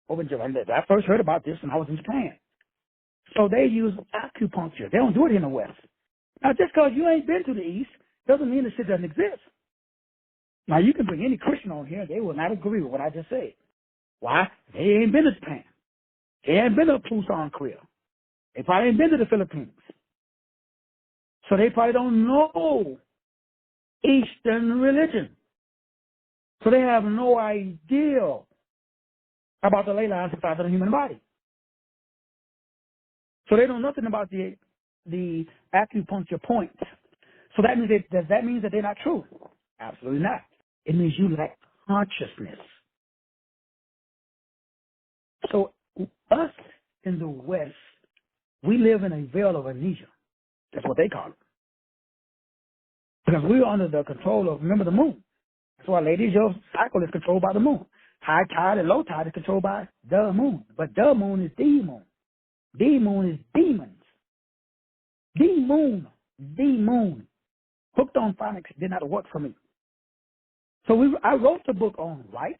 over in Japan. I first heard about this when I was in Japan. So they use acupuncture. They don't do it in the West. Now, just because you ain't been to the East doesn't mean the shit doesn't exist. Now, you can bring any Christian on here. They will not agree with what I just said. Why? They ain't been to Japan. They ain't been to Busan, Korea. They probably ain't been to the Philippines. So they probably don't know Eastern religion. So they have no idea about the ley lines inside of the human body. So they know nothing about the acupuncture points. So that means does that mean that they're not true? Absolutely not. It means you lack consciousness. So us in the West, we live in a veil of amnesia. That's what they call it. Because we're under the control of, remember, the moon. That's why, ladies, your cycle is controlled by the moon. High tide and low tide is controlled by the moon. But the moon is the moon. The moon is demons. The moon. Hooked on phonics did not work for me. So I wrote the book on right.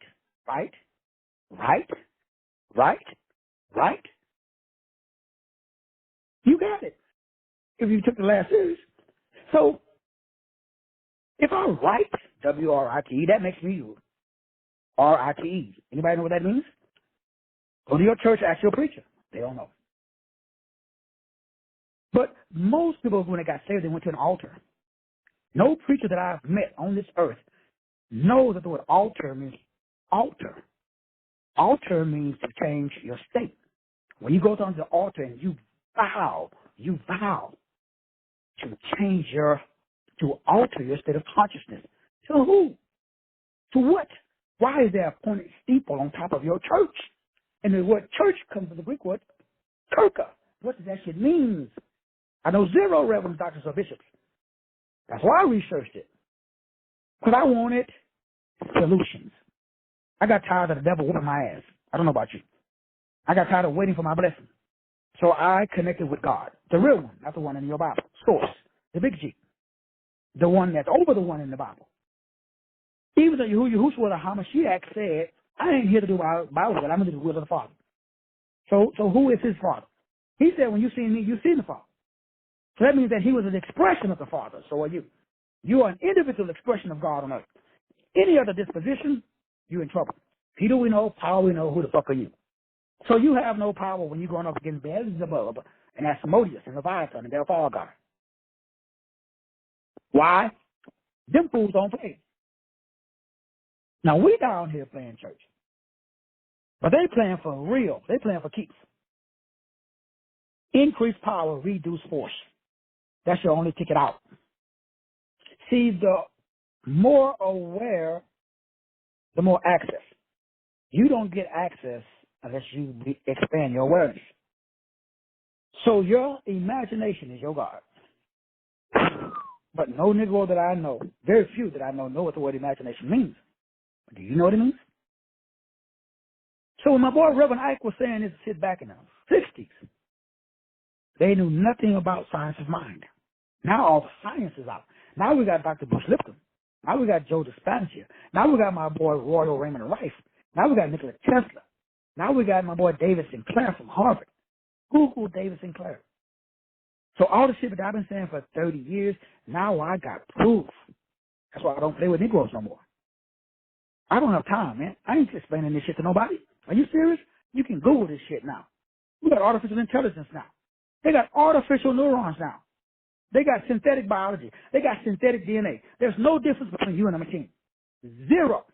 You got it. If you took the last series. So if I write, W-R-I-T-E, that makes me R-I-T-E. Anybody know what that means? Go to your church, ask your preacher. They don't know. But most people, when they got saved, they went to an altar. No preacher that I've met on this earth knows that the word altar means altar. Altar means to change your state. When you go down to the altar and you vow to change to alter your state of consciousness. To who? To what? Why is there a pointed steeple on top of your church? And the word church comes from the Greek word kirka. What does that shit mean? I know zero reverends, doctors, or bishops. That's why I researched it. Because I wanted solutions. I got tired of the devil whooping my ass. I don't know about you. I got tired of waiting for my blessing. So I connected with God, the real one, not the one in your Bible. Source, the big G, the one that's over the one in the Bible. Even though Yahushua the HaMashiach said, I ain't here to do my will, I'm going to do the will of the Father. So who is his Father? He said, when you see me, you see the Father. So that means that he was an expression of the Father. So are you. You are an individual expression of God on earth. Any other disposition, you're in trouble. Peter we know, Paul we know, who the fuck are you? So you have no power when you're going up against Beelzebub and Asmodeus and Leviathan and they're all God. Why? Them fools don't play. Now we down here playing church. But they playing for real. They playing for keeps. Increase power, reduce force. That's your only ticket out. See, the more aware, the more access. You don't get access unless you expand your awareness. So your imagination is your God. But no Negro that I know, very few that I know what the word imagination means. Do you know what it means? So when my boy Reverend Ike was saying this shit back in the 60s, they knew nothing about science of mind. Now all the science is out. Now we got Dr. Bruce Lipton. Now we got Joe Dispenza. Now we got my boy Royal Raymond Rife. Now we got Nikola Tesla. Now we got my boy David Sinclair from Harvard. Google David Sinclair. So all the shit that I've been saying for 30 years, now I got proof. That's why I don't play with Negroes no more. I don't have time, man. I ain't explaining this shit to nobody. Are you serious? You can Google this shit now. We got artificial intelligence now. They got artificial neurons now. They got synthetic biology. They got synthetic DNA. There's no difference between you and a machine. Zero.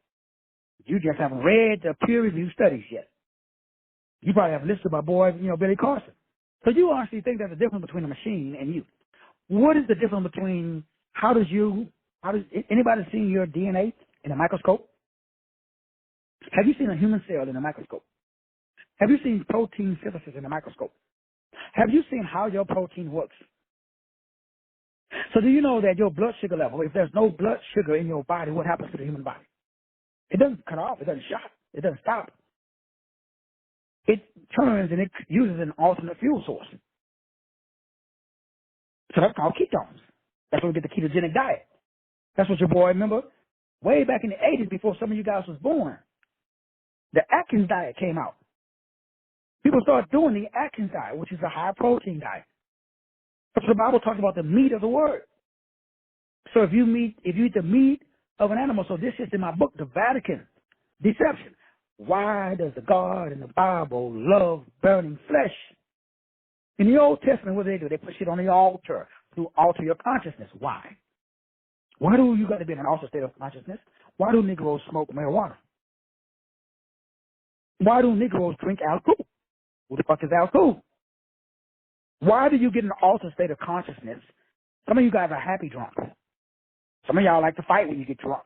You just haven't read the peer-reviewed studies yet. You probably have listed my boy, Billy Carson. So you honestly think there's a difference between a machine and you. What is the difference between, how does anybody seen your DNA in a microscope? Have you seen a human cell in a microscope? Have you seen protein synthesis in a microscope? Have you seen how your protein works? So do you know that your blood sugar level, if there's no blood sugar in your body, what happens to the human body? It doesn't cut off. It doesn't stop. It doesn't stop. It turns and it uses an alternate fuel source. So that's called ketones. That's where we get the ketogenic diet. That's what your boy, remember, way back in the 80s before some of you guys was born, the Atkins diet came out. People started doing the Atkins diet, which is a high protein diet. But the Bible talks about the meat of the word. So if you eat the meat of an animal, so this is in my book, The Vatican Deception. Why does the God in the Bible love burning flesh? In the Old Testament, what do? They push it on the altar to alter your consciousness. Why? Why do you got to be in an altered state of consciousness? Why do Negroes smoke marijuana? Why do Negroes drink alcohol? Who the fuck is alcohol? Why do you get in an altered state of consciousness? Some of you guys are happy drunk. Some of y'all like to fight when you get drunk.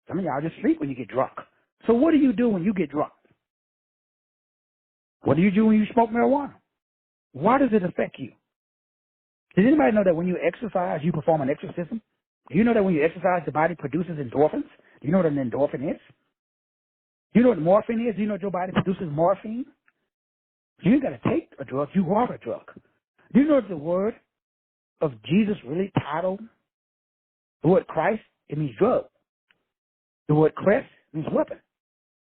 Some of y'all just sleep when you get drunk. So what do you do when you get drunk? What do you do when you smoke marijuana? Why does it affect you? Does anybody know that when you exercise, you perform an exorcism? Do you know that when you exercise, the body produces endorphins? Do you know what an endorphin is? Do you know what morphine is? Do you know that your body produces morphine? You ain't got to take a drug. You are a drug. Do you know that the word of Jesus really titled the word Christ? It means drug. The word crest means weapon.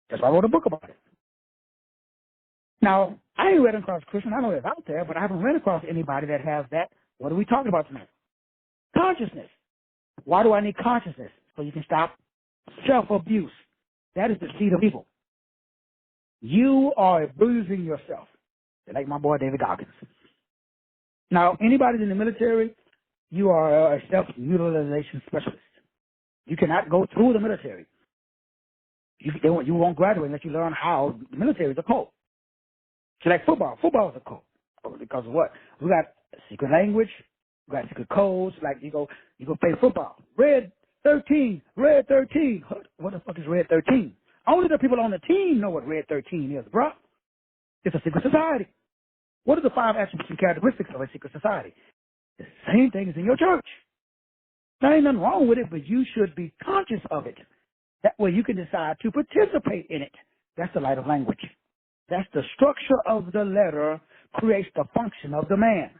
That's why I wrote a book about it. Now, I ain't read across Christian. I know it's out there, but I haven't run across anybody that has that. What are we talking about tonight? Consciousness. Why do I need consciousness? So you can stop self-abuse. That is the seed of evil. You are abusing yourself. Like my boy David Goggins. Now, anybody in the military, you are a self-utilization specialist. You cannot go through the military. You won't graduate unless you learn how the military is a cult. So like football. Football is a cult. Because of what? We got secret language. We got secret codes. Like you go play football. Red 13. Red 13. What the fuck is Red 13? Only the people on the team know what Red 13 is, bruh. It's a secret society. What are the 5 attributes and characteristics of a secret society? The same thing as in your church. There ain't nothing wrong with it, but you should be conscious of it. That way you can decide to participate in it. That's the light of language. That's the structure of the letter creates the function of the man.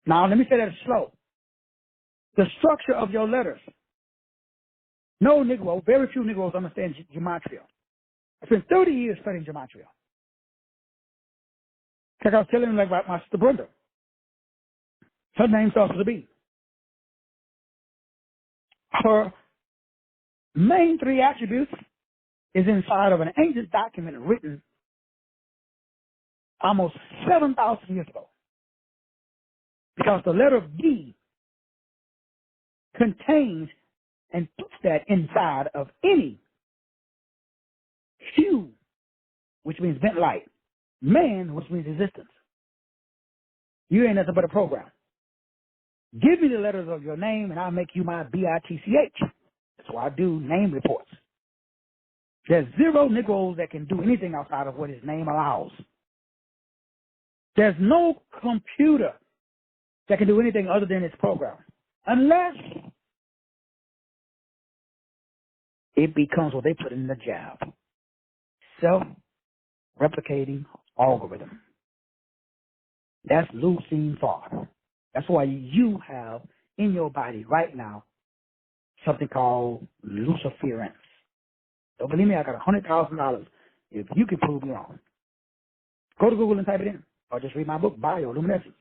Now, let me say that slow. The structure of your letters. No Negro, very few Negroes understand gematria. I spent 30 years studying gematria. Like I was telling him like about my sister Brenda. Her name starts with a B. Her main 3 attributes is inside of an ancient document written almost 7,000 years ago. Because the letter B contains and puts that inside of any hue, which means bent light, man, which means existence. You ain't nothing but a program. Give me the letters of your name and I'll make you my BITCH. That's why I do name reports. There's 0 Negroes that can do anything outside of what his name allows. There's no computer that can do anything other than its program. Unless it becomes what they put in the jab. Self-replicating algorithm. That's leucine far. That's why you have in your body right now something called luciferase. Don't believe me, I got $100,000 if you can prove me wrong. Go to Google and type it in. Or just read my book, Bioluminescence.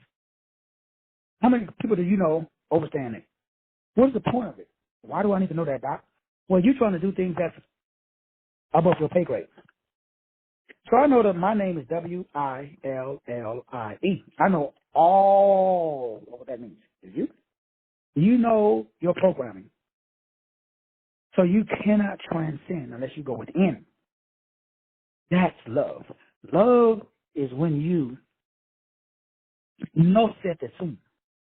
How many people do you know overstand it? What's the point of it? Why do I need to know that, Doc? Well, you're trying to do things that's above your pay grade. So I know that my name is Willie. I know all of what that means. Do you? You know your programming. So you cannot transcend unless you go within. That's love. Love is when you know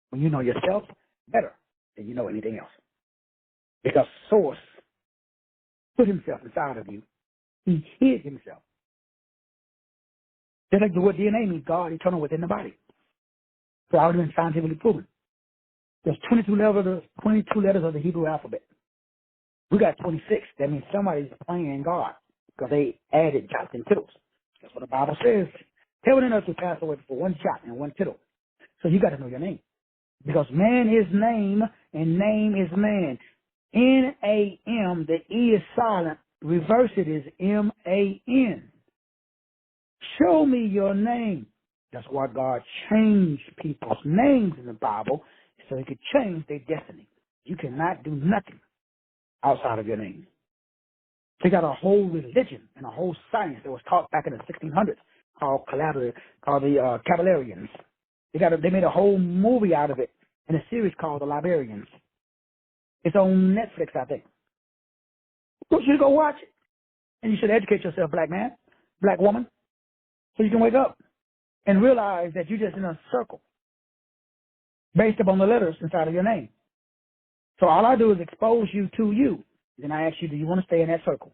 when you know yourself better than you know anything else. Because Source put himself inside of you. He hid himself. Just like the word DNA means God eternal within the body. So already been scientifically proven. There's 22 letters of the Hebrew alphabet. We got 26. That means somebody's playing God because they added jots and tittles. That's what the Bible says. Heaven and earth will pass away for one jot and one tittle. So you got to know your name. Because man is name and name is man. N-A-M, the E is silent. Reverse it is M-A-N. Show me your name. That's why God changed people's names in the Bible so he could change their destiny. You cannot do nothing outside of your name. They got a whole religion and a whole science that was taught back in the 1600s called the Cavalarians. They made a whole movie out of it in a series called The Librarians. It's on Netflix, I think. So you should go watch it. And you should educate yourself, black man, black woman, so you can wake up and realize that you're just in a circle based upon the letters inside of your name. So all I do is expose you to you. Then I ask you, do you want to stay in that circle?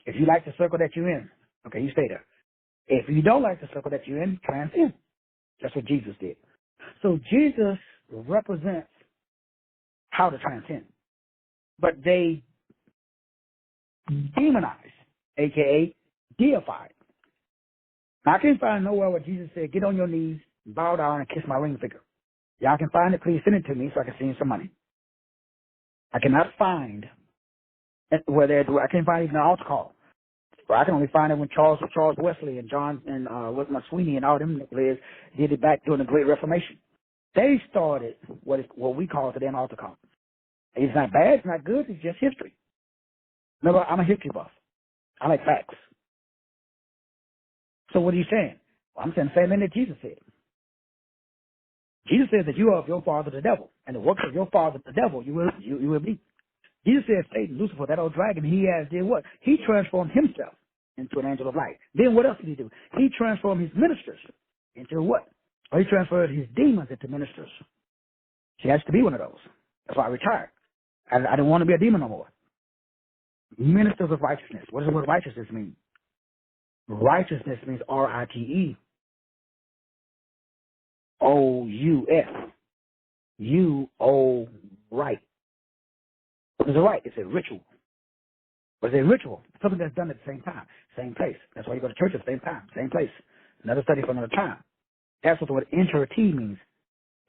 If you like the circle that you're in, okay, you stay there. If you don't like the circle that you're in, transcend. That's what Jesus did. So Jesus represents how to transcend. But they demonize, a.k.a. deify. Now, I can't find nowhere where Jesus said, get on your knees, bow down, and kiss my ring finger. Y'all can find it, please send it to me so I can send you some money. I cannot find where they do. I can't find even an altar call. But I can only find it when Charles Wesley and John and Sweeney and all them players did it back during the Great Reformation. They started what we call today an altar call. It's not bad, it's not good, it's just history. Remember, I'm a history buff. I like facts. So what are you saying? Well, I'm saying the same thing that Jesus said. Jesus said that you are of your father the devil, and the works of your father the devil you will be. Jesus said Satan, Lucifer, that old dragon, he has did what? He transformed himself into an angel of light. Then what else did he do? He transformed his ministers into what? Or he transferred his demons into ministers. He has to be one of those. That's why I retired. I didn't want to be a demon no more. Ministers of righteousness. What does the word righteousness mean? Righteousness means R-I-T-E. O-U-S. U-O, right. What is a right? It's a ritual. What is a ritual? Something that's done at the same time, same place. That's why you go to church at the same time, same place. Another study for another time. That's what the word entity means.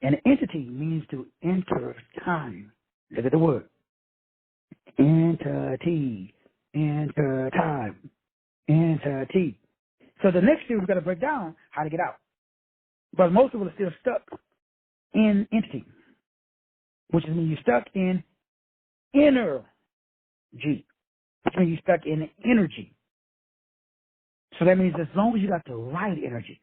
And entity means to enter time. Look at the word. Entity. Enter time. Entity. So the next year we're going to break down how to get out. But most people are still stuck in entity, which means you're stuck in energy, which means you're stuck in energy. So that means as long as you got the right energy.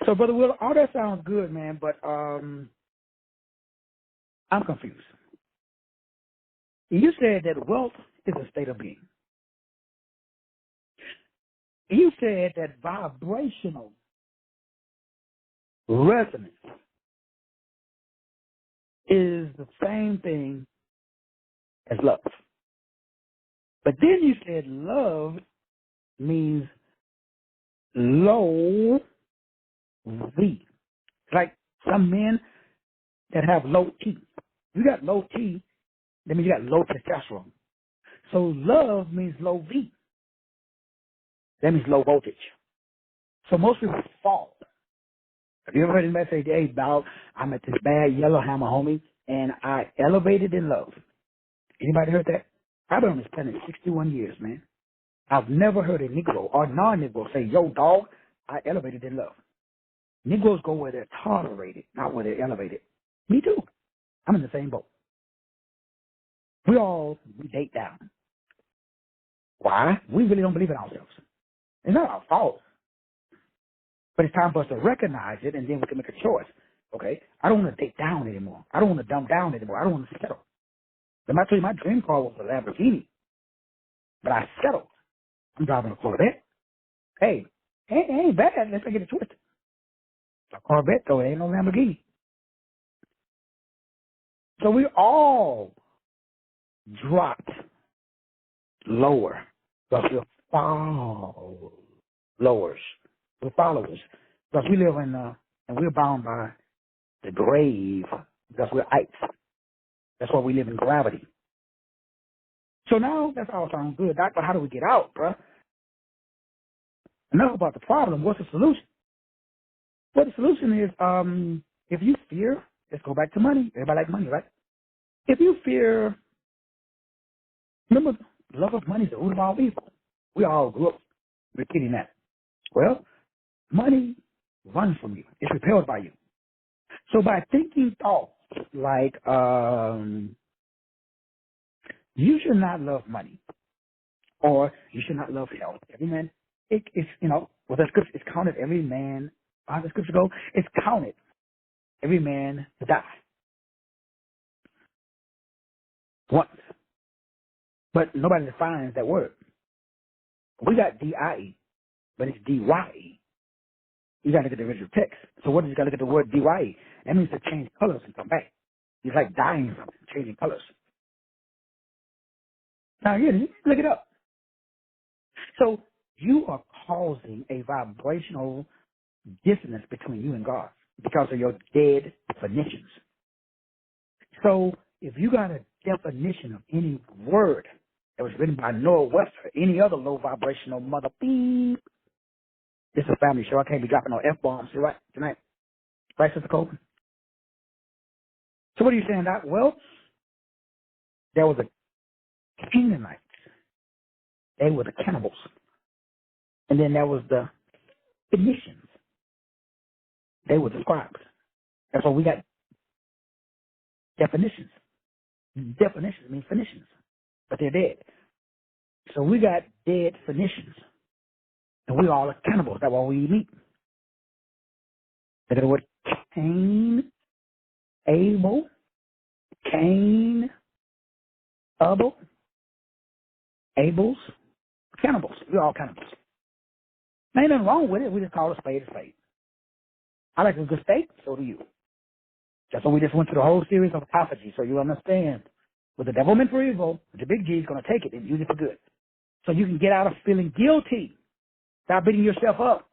So, Brother Will, all that sounds good, man, but I'm confused. You said that wealth is a state of being. You said that vibrational resonance is the same thing as love. But then you said love means low V. Like some men that have low T. You got low T, that means you got low testosterone. So love means low V. That means low voltage. So most people fall. Have you ever heard anybody say, hey, dog, I'm at this bad yellow hammer, homie, and I elevated in love? Anybody heard that? I've been on this planet 61 years, man. I've never heard a Negro or non-Negro say, yo, dog, I elevated in love. Negroes go where they're tolerated, not where they're elevated. Me too. I'm in the same boat. We date down. Why? We really don't believe in ourselves. It's not our fault. But it's time for us to recognize it, and then we can make a choice. Okay? I don't want to date down anymore. I don't want to dumb down anymore. I don't want to settle. Let me tell you, my dream car was a Lamborghini. But I settled. I'm driving a Corvette. Hey, it ain't bad. Let's not get it twisted. A Corvette, though, it ain't no Lamborghini. So we all dropped lower. Because we're followers. We're followers. Because we live in and we're bound by the grave because we're ice. That's why we live in gravity. So now that's all sounds good, Doc, but how do we get out, bruh? Enough about the problem. What's the solution? Well, the solution is if you fear, let's go back to money. Everybody like money, right? If you fear, remember, love of money is the root of all evil. We all grew up repeating that. Well, money runs from you. It's repelled by you. So by thinking thoughts like you should not love money or you should not love health. Every man, it's, with the scripture, it's counted every man, how the scripture go? It's counted every man to die once. But nobody defines that word. We got D-I-E, but it's D-Y-E. You got to look at the original text. So what does you got to look at the word D-Y-E? That means to change colors and come back. It's like dyeing something, changing colors. Now, again, look it up. So you are causing a vibrational dissonance between you and God because of your dead definitions. So if you got a definition of any word that was written by Noah West or any other low vibrational mother beep, this is a family show. I can't be dropping no F-bombs right tonight. Right, Sister Colton? So what are you saying, Doc? Well, there was a Canaanite. They were the cannibals. And then there was the Phoenicians. They were the scribes. That's why we got definitions. Definitions mean Phoenicians, but they're dead. So we got dead Phoenicians. And we all are cannibals. That's why we eat meat. Look at the word Cain, Abel, Cain, Abel, Abel's, cannibals. We're all cannibals. Ain't nothing wrong with it. We just call a spade a spade. I like a good steak, so do you. That's why we just went through the whole series of autophagy, so you understand. With the devil meant for evil, the big G is going to take it and use it for good. So you can get out of feeling guilty. Stop beating yourself up.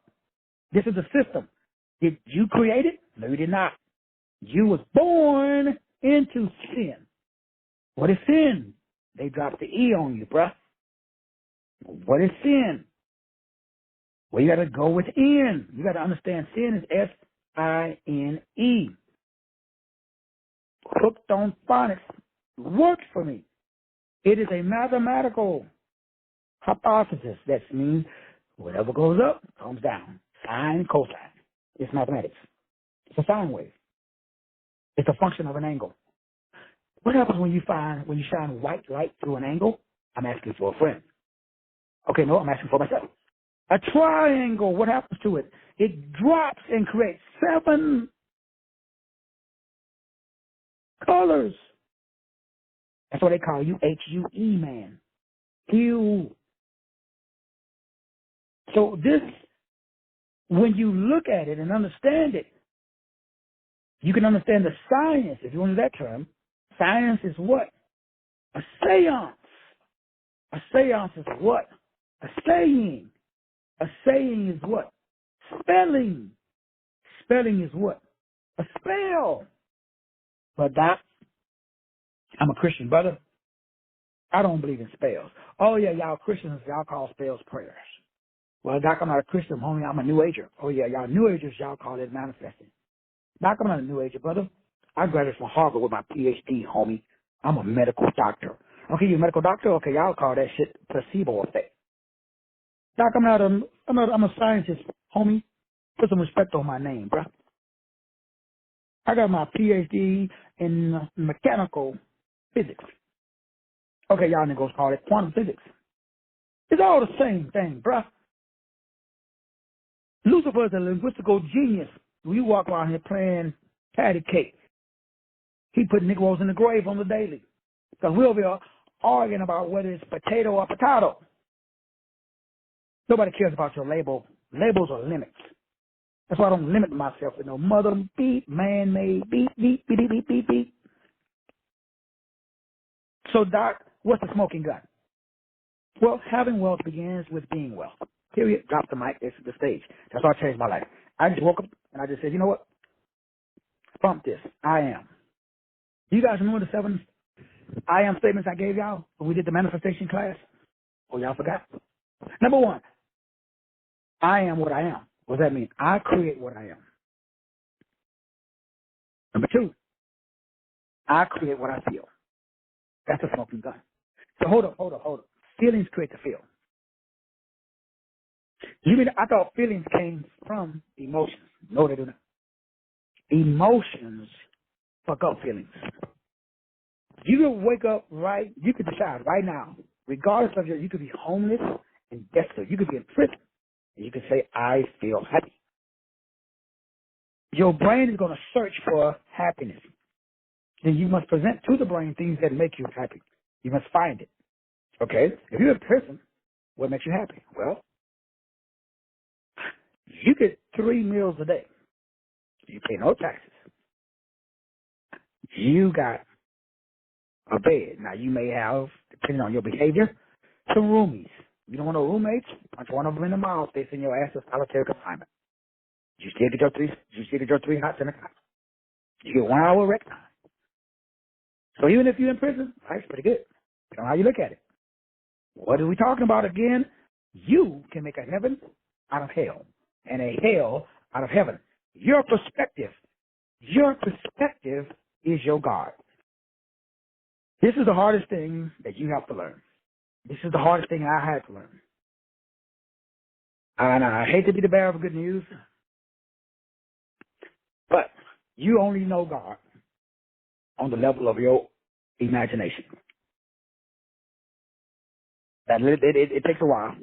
This is the system. Did you create it? No, you did not. You was born into sin. What is sin? They dropped the E on you, bruh. What is sin? Well, you got to go within. You got to understand sin is S-I-N-E. Hooked on phonics works for me. It is a mathematical hypothesis. That means whatever goes up comes down. Sine, cosine. It's mathematics. It's a sine wave. It's a function of an angle. What happens when you shine white light through an angle? I'm asking for a friend. Okay, no, I'm asking for myself. A triangle, what happens to it? It drops and creates 7 colors. That's why they call you H-U-E, man. Hue. So this, when you look at it and understand it, you can understand the science, if you want to use that term. Science is what? A seance. A seance is what? A saying. A saying is what? Spelling. Spelling is what? A spell. But Doc, I'm a Christian, brother. I don't believe in spells. Oh, yeah, y'all Christians, y'all call spells prayers. Well, Doc, I'm not a Christian, homie. I'm a New Ager. Oh, yeah, y'all New Agers, y'all call it manifesting. Doc, I'm not a New Ager, brother. I graduated from Harvard with my PhD, homie. I'm a medical doctor. Okay, you a medical doctor? Okay, y'all call that shit placebo effect. Doc, I'm a scientist, homie. Put some respect on my name, bruh. I got my PhD in mechanical physics. Okay, y'all niggas call it quantum physics. It's all the same thing, bruh. Lucifer is a linguistical genius. When you walk around here playing patty cake, he put Negroes in the grave on the daily. Because we'll be arguing about whether it's potato or potato. Nobody cares about your label. Labels are limits. That's why I don't limit myself with no mother beep, man-made beep, beep, beep, beep, beep, beep, beep. So, Doc, what's the smoking gun? Well, having wealth begins with being wealth. Period. Drop the mic. This is the stage. That's why I changed my life. I just woke up and I just said, you know what? Bump this. I am. Do you guys remember the 7 I am statements I gave y'all when we did the manifestation class? Oh, y'all forgot? Number 1, I am what I am. What does that mean? I create what I am. Number 2, I create what I feel. That's a smoking gun. So hold up. Feelings create the feel. You mean I thought feelings came from emotions? No, they do not. Emotions fuck up feelings. You could wake up you could decide right now, regardless of you could be homeless and destitute. You could be in prison, and you could say, I feel happy. Your brain is going to search for happiness. Then you must present to the brain things that make you happy. You must find it. Okay? If you're in prison, what makes you happy? Well, you get 3 meals a day. You pay no taxes. You got a bed. Now, you may have, depending on your behavior, some roomies. You don't want no roommates? Punch one of them in the mouth. They send your ass to solitary confinement. You still get your 3 hots in the house. You get 1 hour rec time. So even if you're in prison, life's pretty good. You know how you look at it. What are we talking about again? You can make a heaven out of hell and a hell out of heaven. Your perspective is your God. This is the hardest thing that you have to learn. This is the hardest thing I had to learn. And I hate to be the bearer of good news, but you only know God on the level of your imagination. That it takes a while.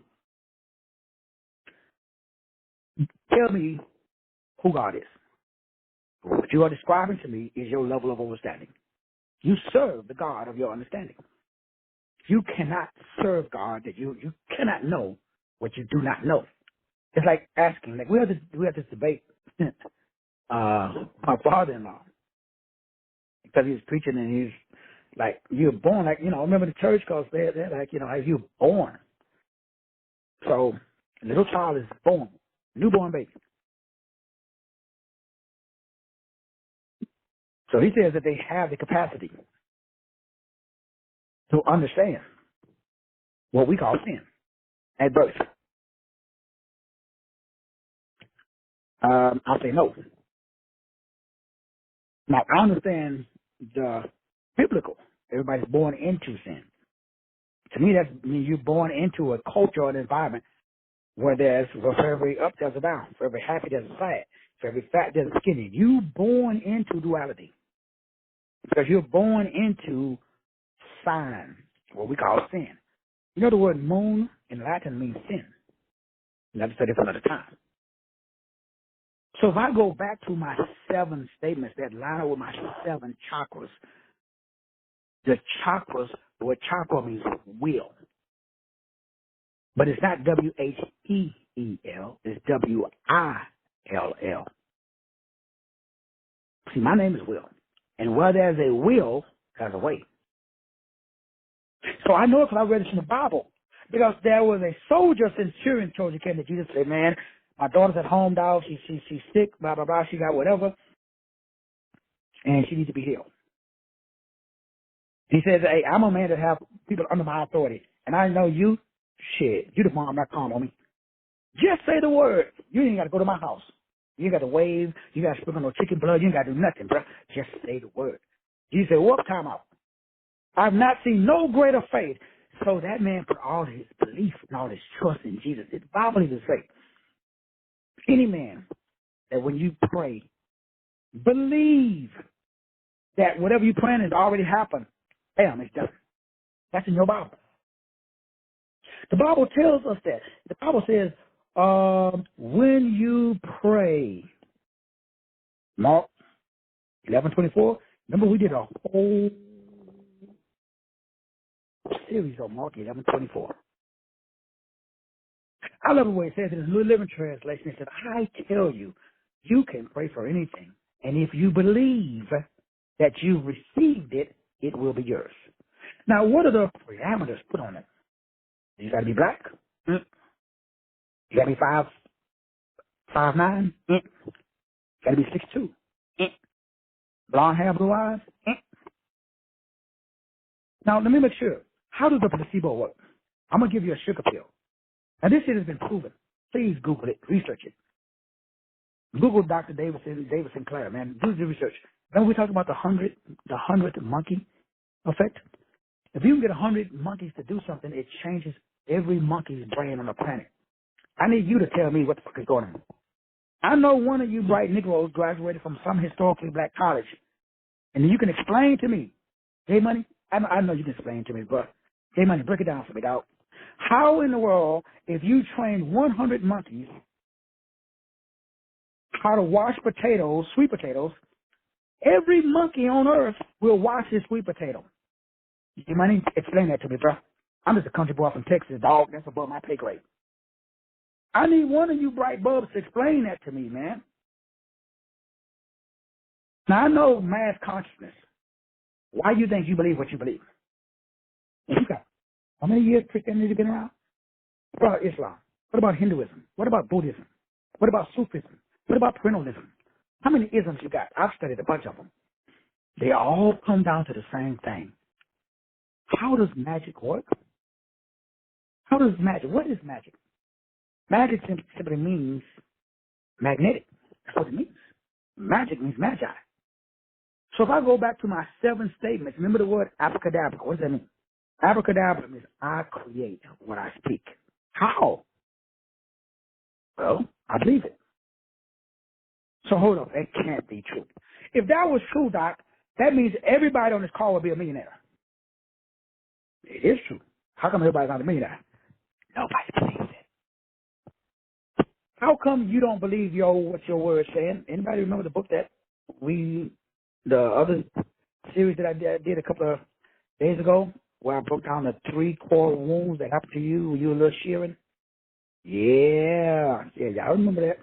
Tell me who God is. What you are describing to me is your level of understanding. You serve the God of your understanding. You cannot serve God that you cannot know what you do not know. It's like asking, like we had this debate. My father-in-law, because he was preaching and he's like, you're born, like, I remember the church calls, they're like, like you're born. So a little child is born, newborn baby. So he says that they have the capacity to understand what we call sin at birth. I'll say no. Now, I understand the biblical. Everybody's born into sin. To me, that means you're born into a culture or an environment where for every up, there's a down. For every happy, there's a sad. For every fat, there's a skinny. You're born into duality because you're born into sign, what we call sin. You know the word moon in Latin means sin. Let's study for another time. So if I go back to my 7 statements that line up with my 7 chakras, the word chakra means will. But it's not W-H-E-E-L, it's W-I-L-L. See, my name is Will. And where there's a will, there's a way. So I know it because I read it in the Bible. Because there was a soldier centurion told you, came to Jesus and said, man, my daughter's at home, dog. She's sick, blah, blah, blah. She got whatever. And she needs to be healed. He says, hey, I'm a man that have people under my authority. And I know you, shit, you the mom not calm on me. Just say the word. You ain't got to go to my house. You ain't got to wave. You got to sprinkle no chicken blood. You ain't got to do nothing, bro. Just say the word. Jesus said, what time out? I've not seen no greater faith. So that man put all his belief and all his trust in Jesus. The Bible even say, any man that when you pray, believe that whatever you plan has already happened. Bam, it's done. That's in your Bible. The Bible tells us that. The Bible says, when you pray, Mark 11:24. Remember, we did a whole series on Mark 11:24. I love the way it says in the New Living Translation. It said, I tell you, you can pray for anything. And if you believe that you received it, it will be yours. Now, what are the parameters put on it? You got to be black. You got to be 5'9". Got to be 6'2". Blonde hair, blue eyes. Now, let me make sure. How does the placebo work? I'm going to give you a sugar pill. Now, this shit has been proven. Please Google it. Research it. Google Dr. David Sinclair, man. Do the research. Then we talk about the 100th monkey effect. If you can get 100 monkeys to do something, it changes every monkey's brain on the planet. I need you to tell me what the fuck is going on. I know one of you bright Negroes graduated from some historically black college, and you can explain to me, J Money, I know you can explain to me, but J Money, break it down for me, dog. How in the world, if you train 100 monkeys how to wash potatoes, sweet potatoes, every monkey on earth will wash his sweet potato? J Money, explain that to me, bro. I'm just a country boy from Texas, dog. That's above my pay grade. I need one of you bright bulbs to explain that to me, man. Now, I know mass consciousness. Why do you think you believe what you believe? And you got, how many years Christianity been around? What about Islam? What about Hinduism? What about Buddhism? What about Sufism? What about perennialism? How many isms you got? I've studied a bunch of them. They all come down to the same thing. How does magic work? How does magic, what is magic? Magic simply means magnetic. That's what it means. Magic means magi. So if I go back to my 7 statements, remember the word abracadabra. What does that mean? Abracadabra means I create what I speak. How? Well, I believe it. So hold on, that can't be true. If that was true, Doc, that means everybody on this call would be a millionaire. It is true. How come everybody's not a millionaire? Nobody believes it. How come you don't believe what your word's saying? Anybody remember the book that the other series that I did a couple of days ago, where I broke down the 3 core wounds that happened to you when you were a little shearing? Yeah, I remember that.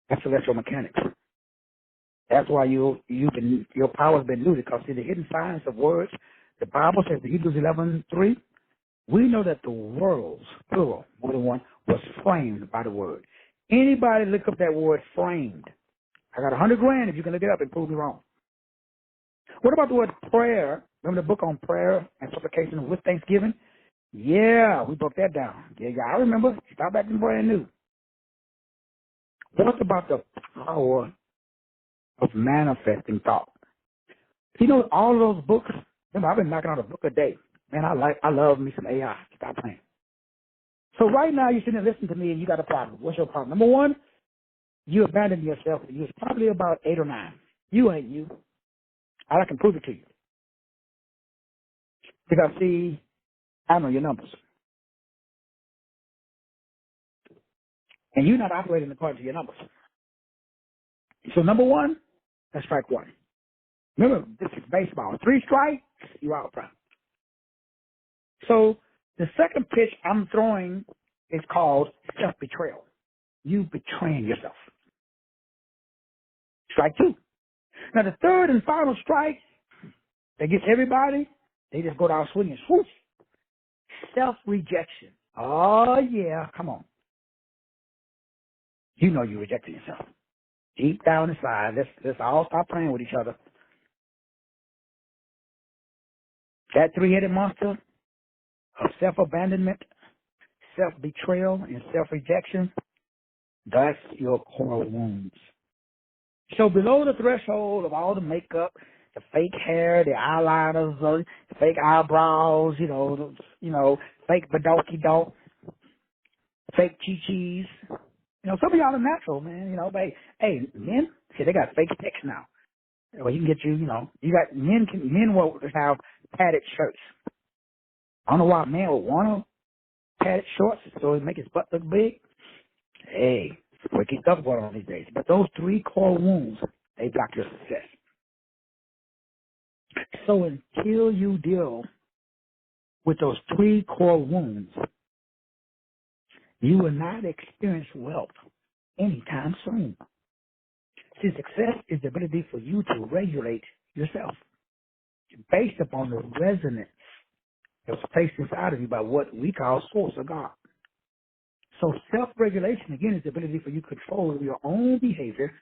That's electromechanics. That's why your power's been looted, because see, the hidden science of words, the Bible says in Hebrews 11:3, we know that the worlds, plural, more than one, was framed by the word. Anybody look up that word framed? I got $100,000 if you can look it up and prove me wrong. What about the word prayer? Remember the book on prayer and supplication with thanksgiving? Yeah, we broke that down. Yeah, I remember. Start back in brand new. What about the power of manifesting thought? You know, all those books, remember, I've been knocking out a book a day. Man, I love me some AI. Stop playing. So right now, you're sitting there listening to me and you got a problem. What's your problem? Number one, you abandoned yourself. You was probably about 8 or 9. You ain't you. I can prove it to you. Because, see, I know your numbers. And you're not operating according to your numbers. So number one, that's strike 1. Remember, this is baseball. 3 strikes, you're out, bro. So the second pitch I'm throwing is called self-betrayal. You betraying yourself. Strike 2. Now the third and final strike that gets everybody, they just go down swinging. Swoosh. Self-rejection. Oh, yeah. Come on. You know you're rejecting yourself. Deep down inside, let's all stop playing with each other. That 3-headed monster of self-abandonment, self-betrayal, and self-rejection, that's your core wounds. So below the threshold of all the makeup, the fake hair, the eyeliners, the fake eyebrows, fake badoki-doke, fake chi-chis. Some of y'all are natural, man. But hey, men, see, they got fake pecs now. Well, you can get you got men will have padded shirts. I don't know why a man would want padded shorts so it make his butt look big. Hey, wicked stuff going on these days. But those 3 core wounds, they block your success. So until you deal with those 3 core wounds, you will not experience wealth anytime soon. See, success is the ability for you to regulate yourself based upon the resonance that's placed inside of you by what we call source of God. So self-regulation, again, is the ability for you to control your own behavior,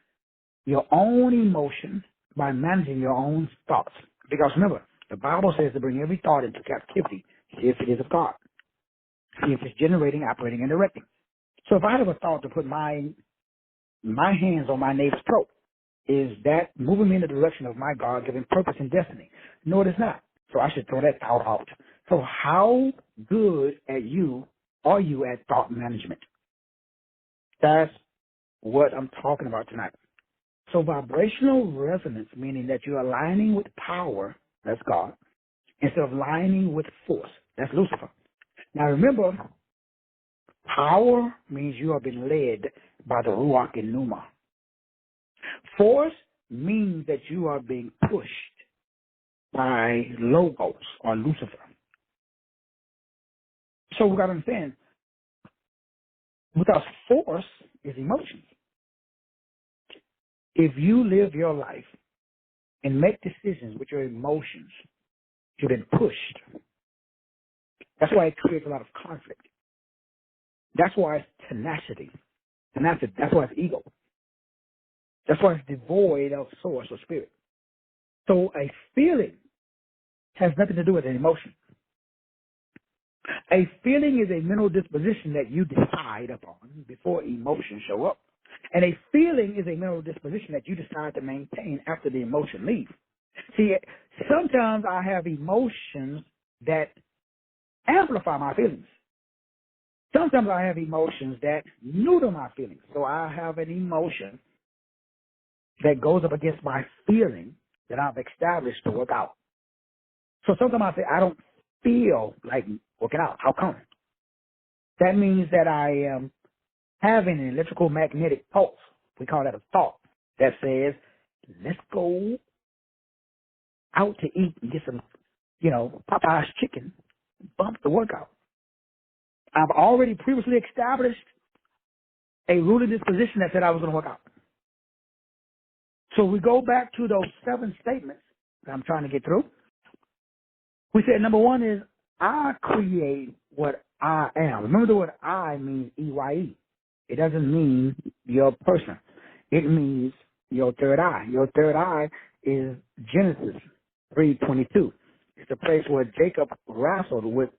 your own emotions by managing your own thoughts. Because remember, the Bible says to bring every thought into captivity, see if it is of God. See if it's generating, operating, and directing. So if I have a thought to put my hands on my neighbor's throat, is that moving me in the direction of my God-given purpose and destiny? No, it is not. So I should throw that thought out. So how good are you at thought management? That's what I'm talking about tonight. So vibrational resonance, meaning that you're aligning with power, that's God, instead of aligning with force, that's Lucifer. Now remember, power means you have been led by the Ruach and Pneuma. Force means that you are being pushed by Logos or Lucifer. So we got to understand, because force is emotions. If you live your life and make decisions with your emotions, you've been pushed. That's why it creates a lot of conflict. That's why it's tenacity. Tenacity. That's why it's ego. That's why it's devoid of source or spirit. So a feeling has nothing to do with an emotion. A feeling is a mental disposition that you decide upon before emotions show up. And a feeling is a mental disposition that you decide to maintain after the emotion leaves. See, sometimes I have emotions that amplify my feelings. Sometimes I have emotions that neuter my feelings. So I have an emotion that goes up against my feeling that I've established to work out. So sometimes I say, I don't feel like working out. How come? That means that I am having an electrical magnetic pulse. We call that a thought that says, let's go out to eat and get some, Popeye's chicken, bump the workout. I've already previously established a rooted disposition that said I was going to work out. So we go back to those 7 statements that I'm trying to get through. We said number 1 is I create what I am. Remember the word I means EYE. It doesn't mean your person. It means your third eye. Your third eye is Genesis 3:22. It's the place where Jacob wrestled with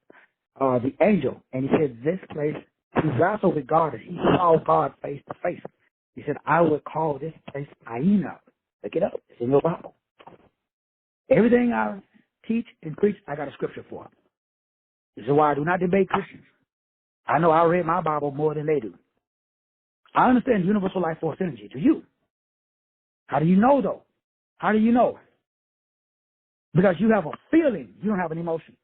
the angel. And he said this place, he wrestled with God and he saw God face to face. He said, I would call this place Aina. Look it up. It's in your Bible. Everything I teach and preach, I got a scripture for. This is why I do not debate Christians. I know I read my Bible more than they do. I understand universal life force energy. Do you? How do you know, though? How do you know? Because you have a feeling. You don't have an emotion.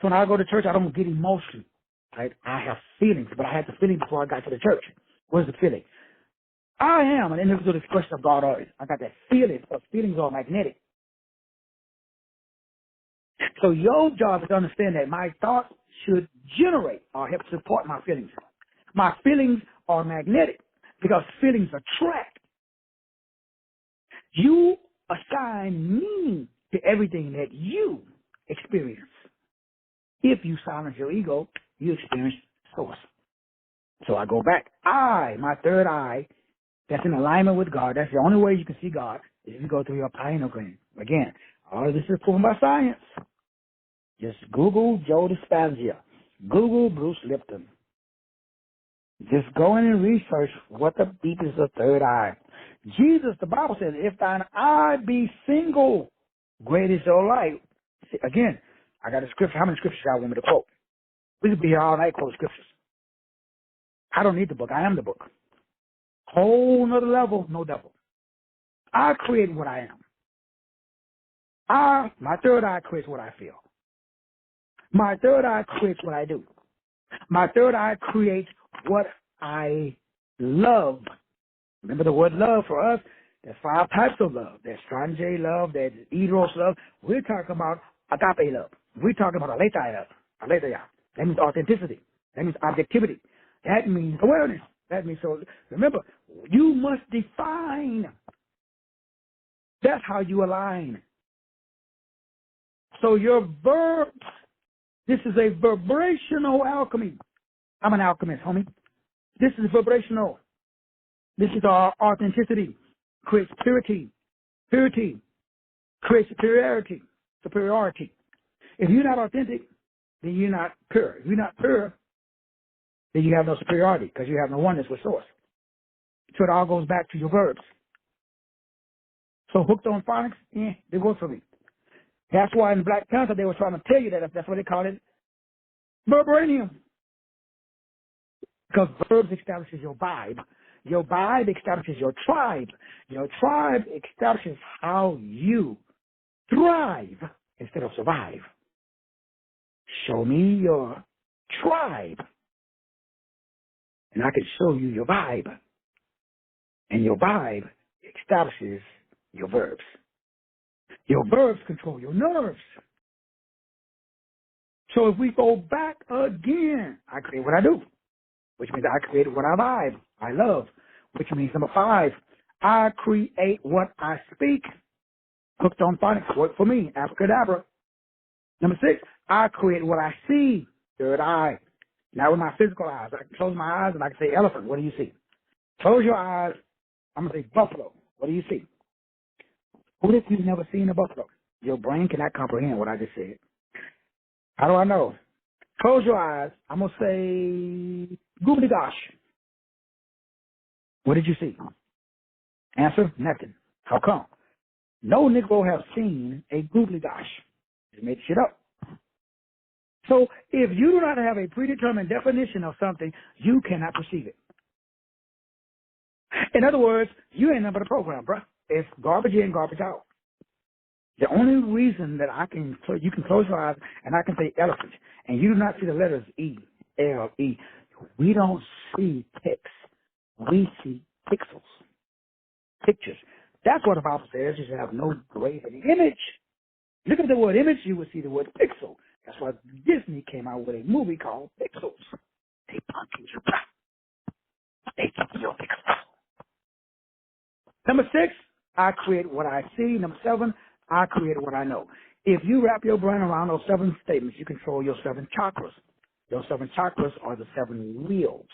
So when I go to church, I don't get emotion. Right? I have feelings, but I had the feeling before I got to the church. Where's the feeling? I am an individual expression of God already. I got that feeling, because feelings are magnetic. So your job is to understand that my thoughts should generate or help support my feelings. My feelings are magnetic because feelings attract. You assign meaning to everything that you experience. If you silence your ego, you experience source. So I go back. My third eye, that's in alignment with God. That's the only way you can see God is if you go through your pineal gland. Again, all of this is proven by science. Just Google Joe Dispenza. Google Bruce Lipton. Just go in and research what the beep is the third eye. Jesus, the Bible says, if thine eye be single, great is your light. See, again, I got a scripture. How many scriptures y'all want me to quote? We could be here all night quoting scriptures. I don't need the book. I am the book. Whole nother level, no devil. I create what I am. My third eye creates what I feel. My third eye creates what I do. My third eye creates what I love. Remember the word love for us? There's 5 types of love. There's strange love. There's eros love. We're talking about agape love. We're talking about aletheia love. Aletheia. That means authenticity. That means objectivity. That means awareness. That means, so remember, you must define. That's how you align. So your verbs, this is a vibrational alchemy. I'm an alchemist, homie. This is vibrational. This is our authenticity. creates purity. Purity creates superiority. Superiority. If you're not authentic, then you're not pure. If you're not pure, then you have no superiority because you have no oneness with source. So it all goes back to your verbs. So hooked on phonics, they work for me. That's why in Black Panther they were trying to tell you that that's what they call it, vibranium. Because verbs establishes your vibe. Your vibe establishes your tribe. Your tribe establishes how you thrive instead of survive. Show me your tribe, and I can show you your vibe. And your vibe establishes your verbs. Your verbs control your nerves. So if we go back again, I create what I do, which means I create what I vibe, I love, which means number 5, I create what I speak. Hooked on phonics, work for me, abracadabra. Number 6, I create what I see, third eye. Now with my physical eyes, I can close my eyes and I can say elephant, what do you see? Close your eyes, I'm going to say buffalo, what do you see? What if you've never seen a buffalo? Your brain cannot comprehend what I just said. How do I know? Close your eyes, I'm going to say goobly gosh. What did you see? Answer, nothing. How come? No Negro have seen a googly gosh. Just made shit up. So if you do not have a predetermined definition of something, you cannot perceive it. In other words, you ain't nothing but a program, bruh. It's garbage in, garbage out. The only reason that you can close your eyes and I can say elephant, and you do not see the letters E, L, E. We don't see text. We see pixels, pictures. That's what the Bible says. You should have no graven image. Look at the word image, you will see the word pixel. That's why Disney came out with a movie called Pixels. They punking you. They punking your pixels. Number 6, I create what I see. Number 7, I create what I know. If you wrap your brain around those 7 statements, you control your 7 chakras. Your 7 chakras are the 7 wheels.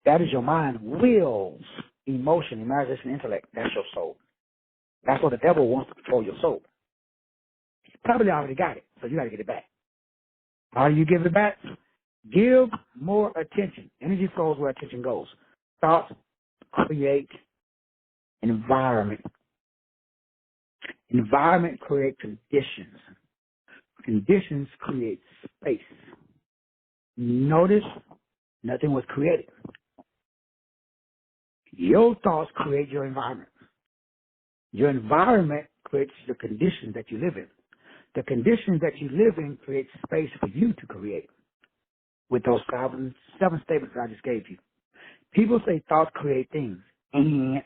That is your mind. Wills, emotion, imagination, intellect. That's your soul. That's what the devil wants to control your soul. You probably already got it, so you got to get it back. How do you give it back? Give more attention. Energy flows where attention goes. Thoughts create environment. Environment creates conditions. Conditions create space. Notice nothing was created. Your thoughts create your environment. Your environment creates the conditions that you live in. The conditions that you live in create space for you to create with those 7 statements that I just gave you. People say thoughts create things, and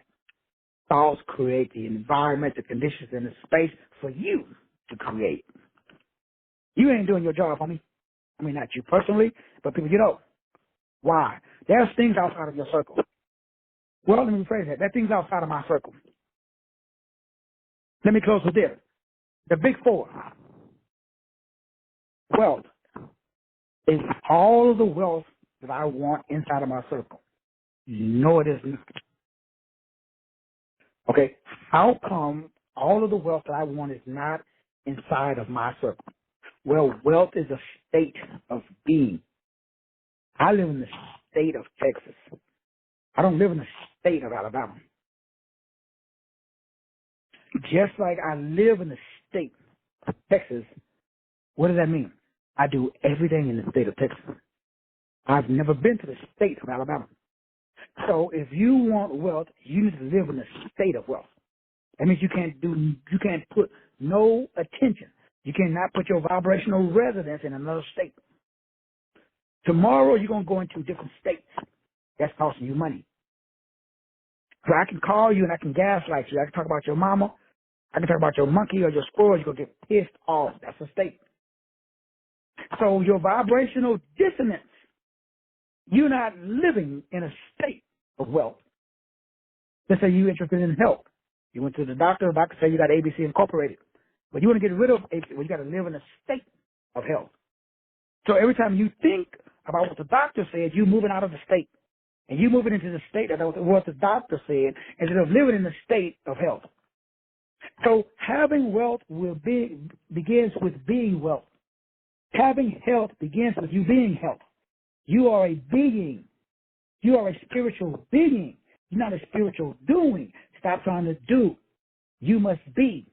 thoughts create the environment, the conditions, and the space for you to create. You ain't doing your job, homie. I mean, not you personally, but people you know. Why? There's things outside of your circle. Well, let me rephrase that. There are things outside of my circle. Let me close with this. The big 4. Wealth is all of the wealth that I want inside of my circle. No, it isn't. Okay, how come all of the wealth that I want is not inside of my circle? Well, wealth is a state of being. I live in the state of Texas. I don't live in the state of Alabama. Just like I live in the state of Texas, what does that mean? I do everything in the state of Texas. I've never been to the state of Alabama. So if you want wealth, you need to live in the state of wealth. That means you can't put no attention. You cannot put your vibrational resonance in another state. Tomorrow you're going to go into different states. That's costing you money. So I can call you and I can gaslight you. I can talk about your mama. I can talk about your monkey or your squirrel. You're going to get pissed off. That's a state. So your vibrational dissonance, you're not living in a state of wealth. Let's say you're interested in health. You went to the doctor said you got ABC Incorporated. But you want to get rid of ABC, well, you got to live in a state of health. So every time you think about what the doctor said, you're moving out of the state. And you moving into the state of what the doctor said instead of living in the state of health. So having wealth begins with being wealth. Having health begins with you being health. You are a being. You are a spiritual being. You're not a spiritual doing. Stop trying to do. You must be.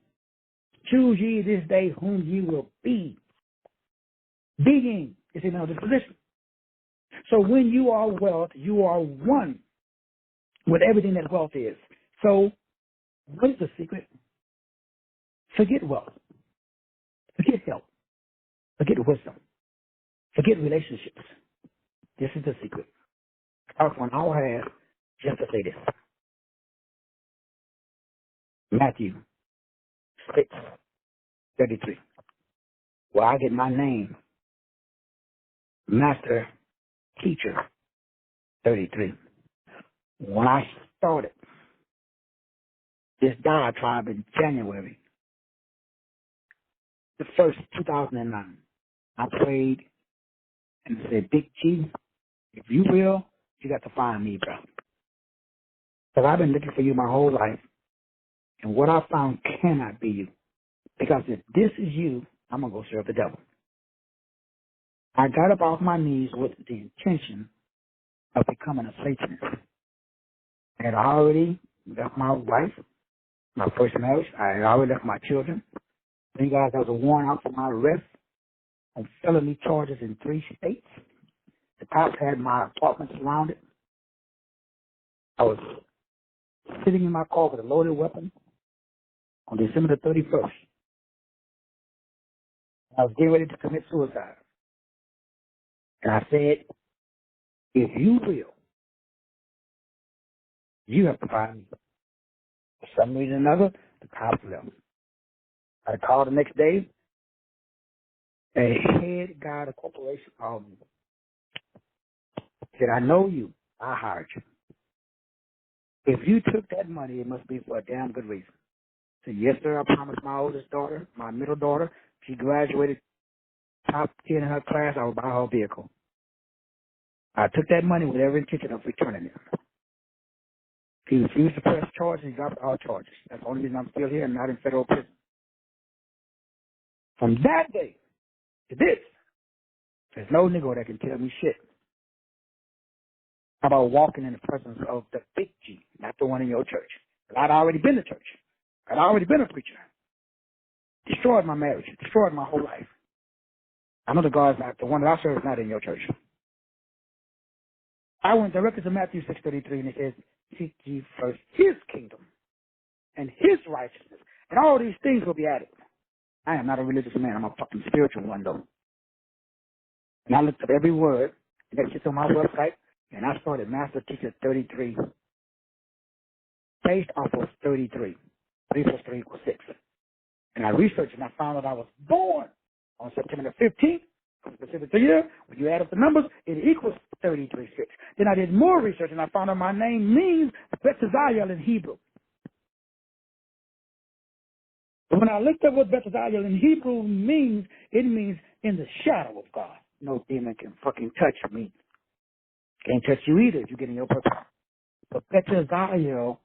Choose ye this day whom ye will be. Being is in another disposition. So when you are wealth, you are one with everything that wealth is. So what is the secret? Forget wealth. Forget health. Forget wisdom. Forget relationships. This is the secret. Start one hour and a half just to say this. Matthew 6:33. Where I get my name, Master Teacher 33. When I started this diatribe in January the 1st, 2009, I prayed and said, Big G, if you will, you got to find me, bro. Because I've been looking for you my whole life, and what I found cannot be you. Because if this is you, I'm going to go serve the devil. I got up off my knees with the intention of becoming a Satanist. I had already left my wife, my first marriage. I had already left my children. Then, guys, I was a warrant out for my arrest on felony charges in 3 states. The cops had my apartment surrounded. I was sitting in my car with a loaded weapon on December the 31st. I was getting ready to commit suicide. And I said, if you will, you have to find me. For some reason or another, the cops left. I called the next day. A head guy of the corporation called me. Said, I know you. I hired you. If you took that money, it must be for a damn good reason. So yes, sir, I promised my oldest daughter, my middle daughter, she graduated top 10 in her class, I would buy her a vehicle. I took that money with every intention of returning it. He refused to press charges, he dropped all charges. That's the only reason I'm still here and not in federal prison. From that day to this, there's no nigga that can tell me shit about walking in the presence of the big G, not the one in your church. I'd already been to church. I'd already been a preacher. Destroyed my marriage. Destroyed my whole life. I know the God's not, the one that I serve is not in your church. I went directly to Matthew 6:33 and it says, seek ye first his kingdom and his righteousness, and all these things will be added. I am not a religious man. I'm a fucking spiritual one, though. And I looked up every word, and that's just on my website, and I started Master Teacher 33 based off of 33. 3 plus 3 equals 6. And I researched and I found that I was born on September the 15th, specific to year. When you add up the numbers, it equals 33:6. Then I did more research and I found out my name means Bezalel in Hebrew. But when I looked up what Bezalel in Hebrew means, it means in the shadow of God. No demon can fucking touch me. Can't touch you either if you get in your purpose. But Bezalel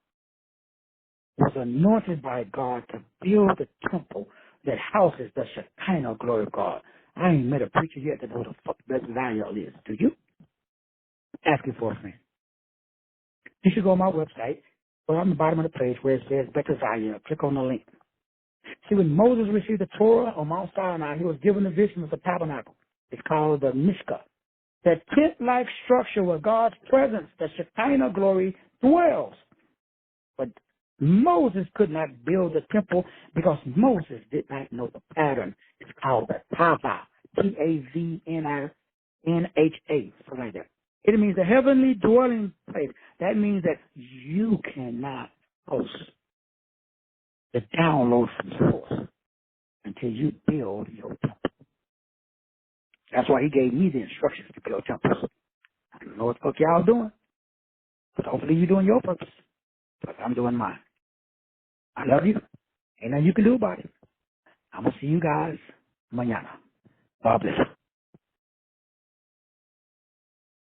was anointed by God to build the temple that houses the Shekinah glory of God. I ain't met a preacher yet that knows what the fuck Bezalel is. Do you? Ask him for a friend. You should go on my website, go on the bottom of the page where it says Bezalel. Click on the link. See, when Moses received the Torah on Mount Sinai, he was given the vision of the tabernacle. It's called the Mishkah. That tent-like structure where God's presence, the Shekinah glory, dwells. But Moses could not build the temple because Moses did not know the pattern. It's called the Tava, Tavnirnha, something like that. It means the heavenly dwelling place. That means that you cannot host the download from source until you build your temple. That's why he gave me the instructions to build temples. I don't know what the fuck y'all doing, but hopefully you're doing your purpose. But I'm doing mine. I love you. Ain't nothing you can do about it. I'm going to see you guys mañana. God bless you.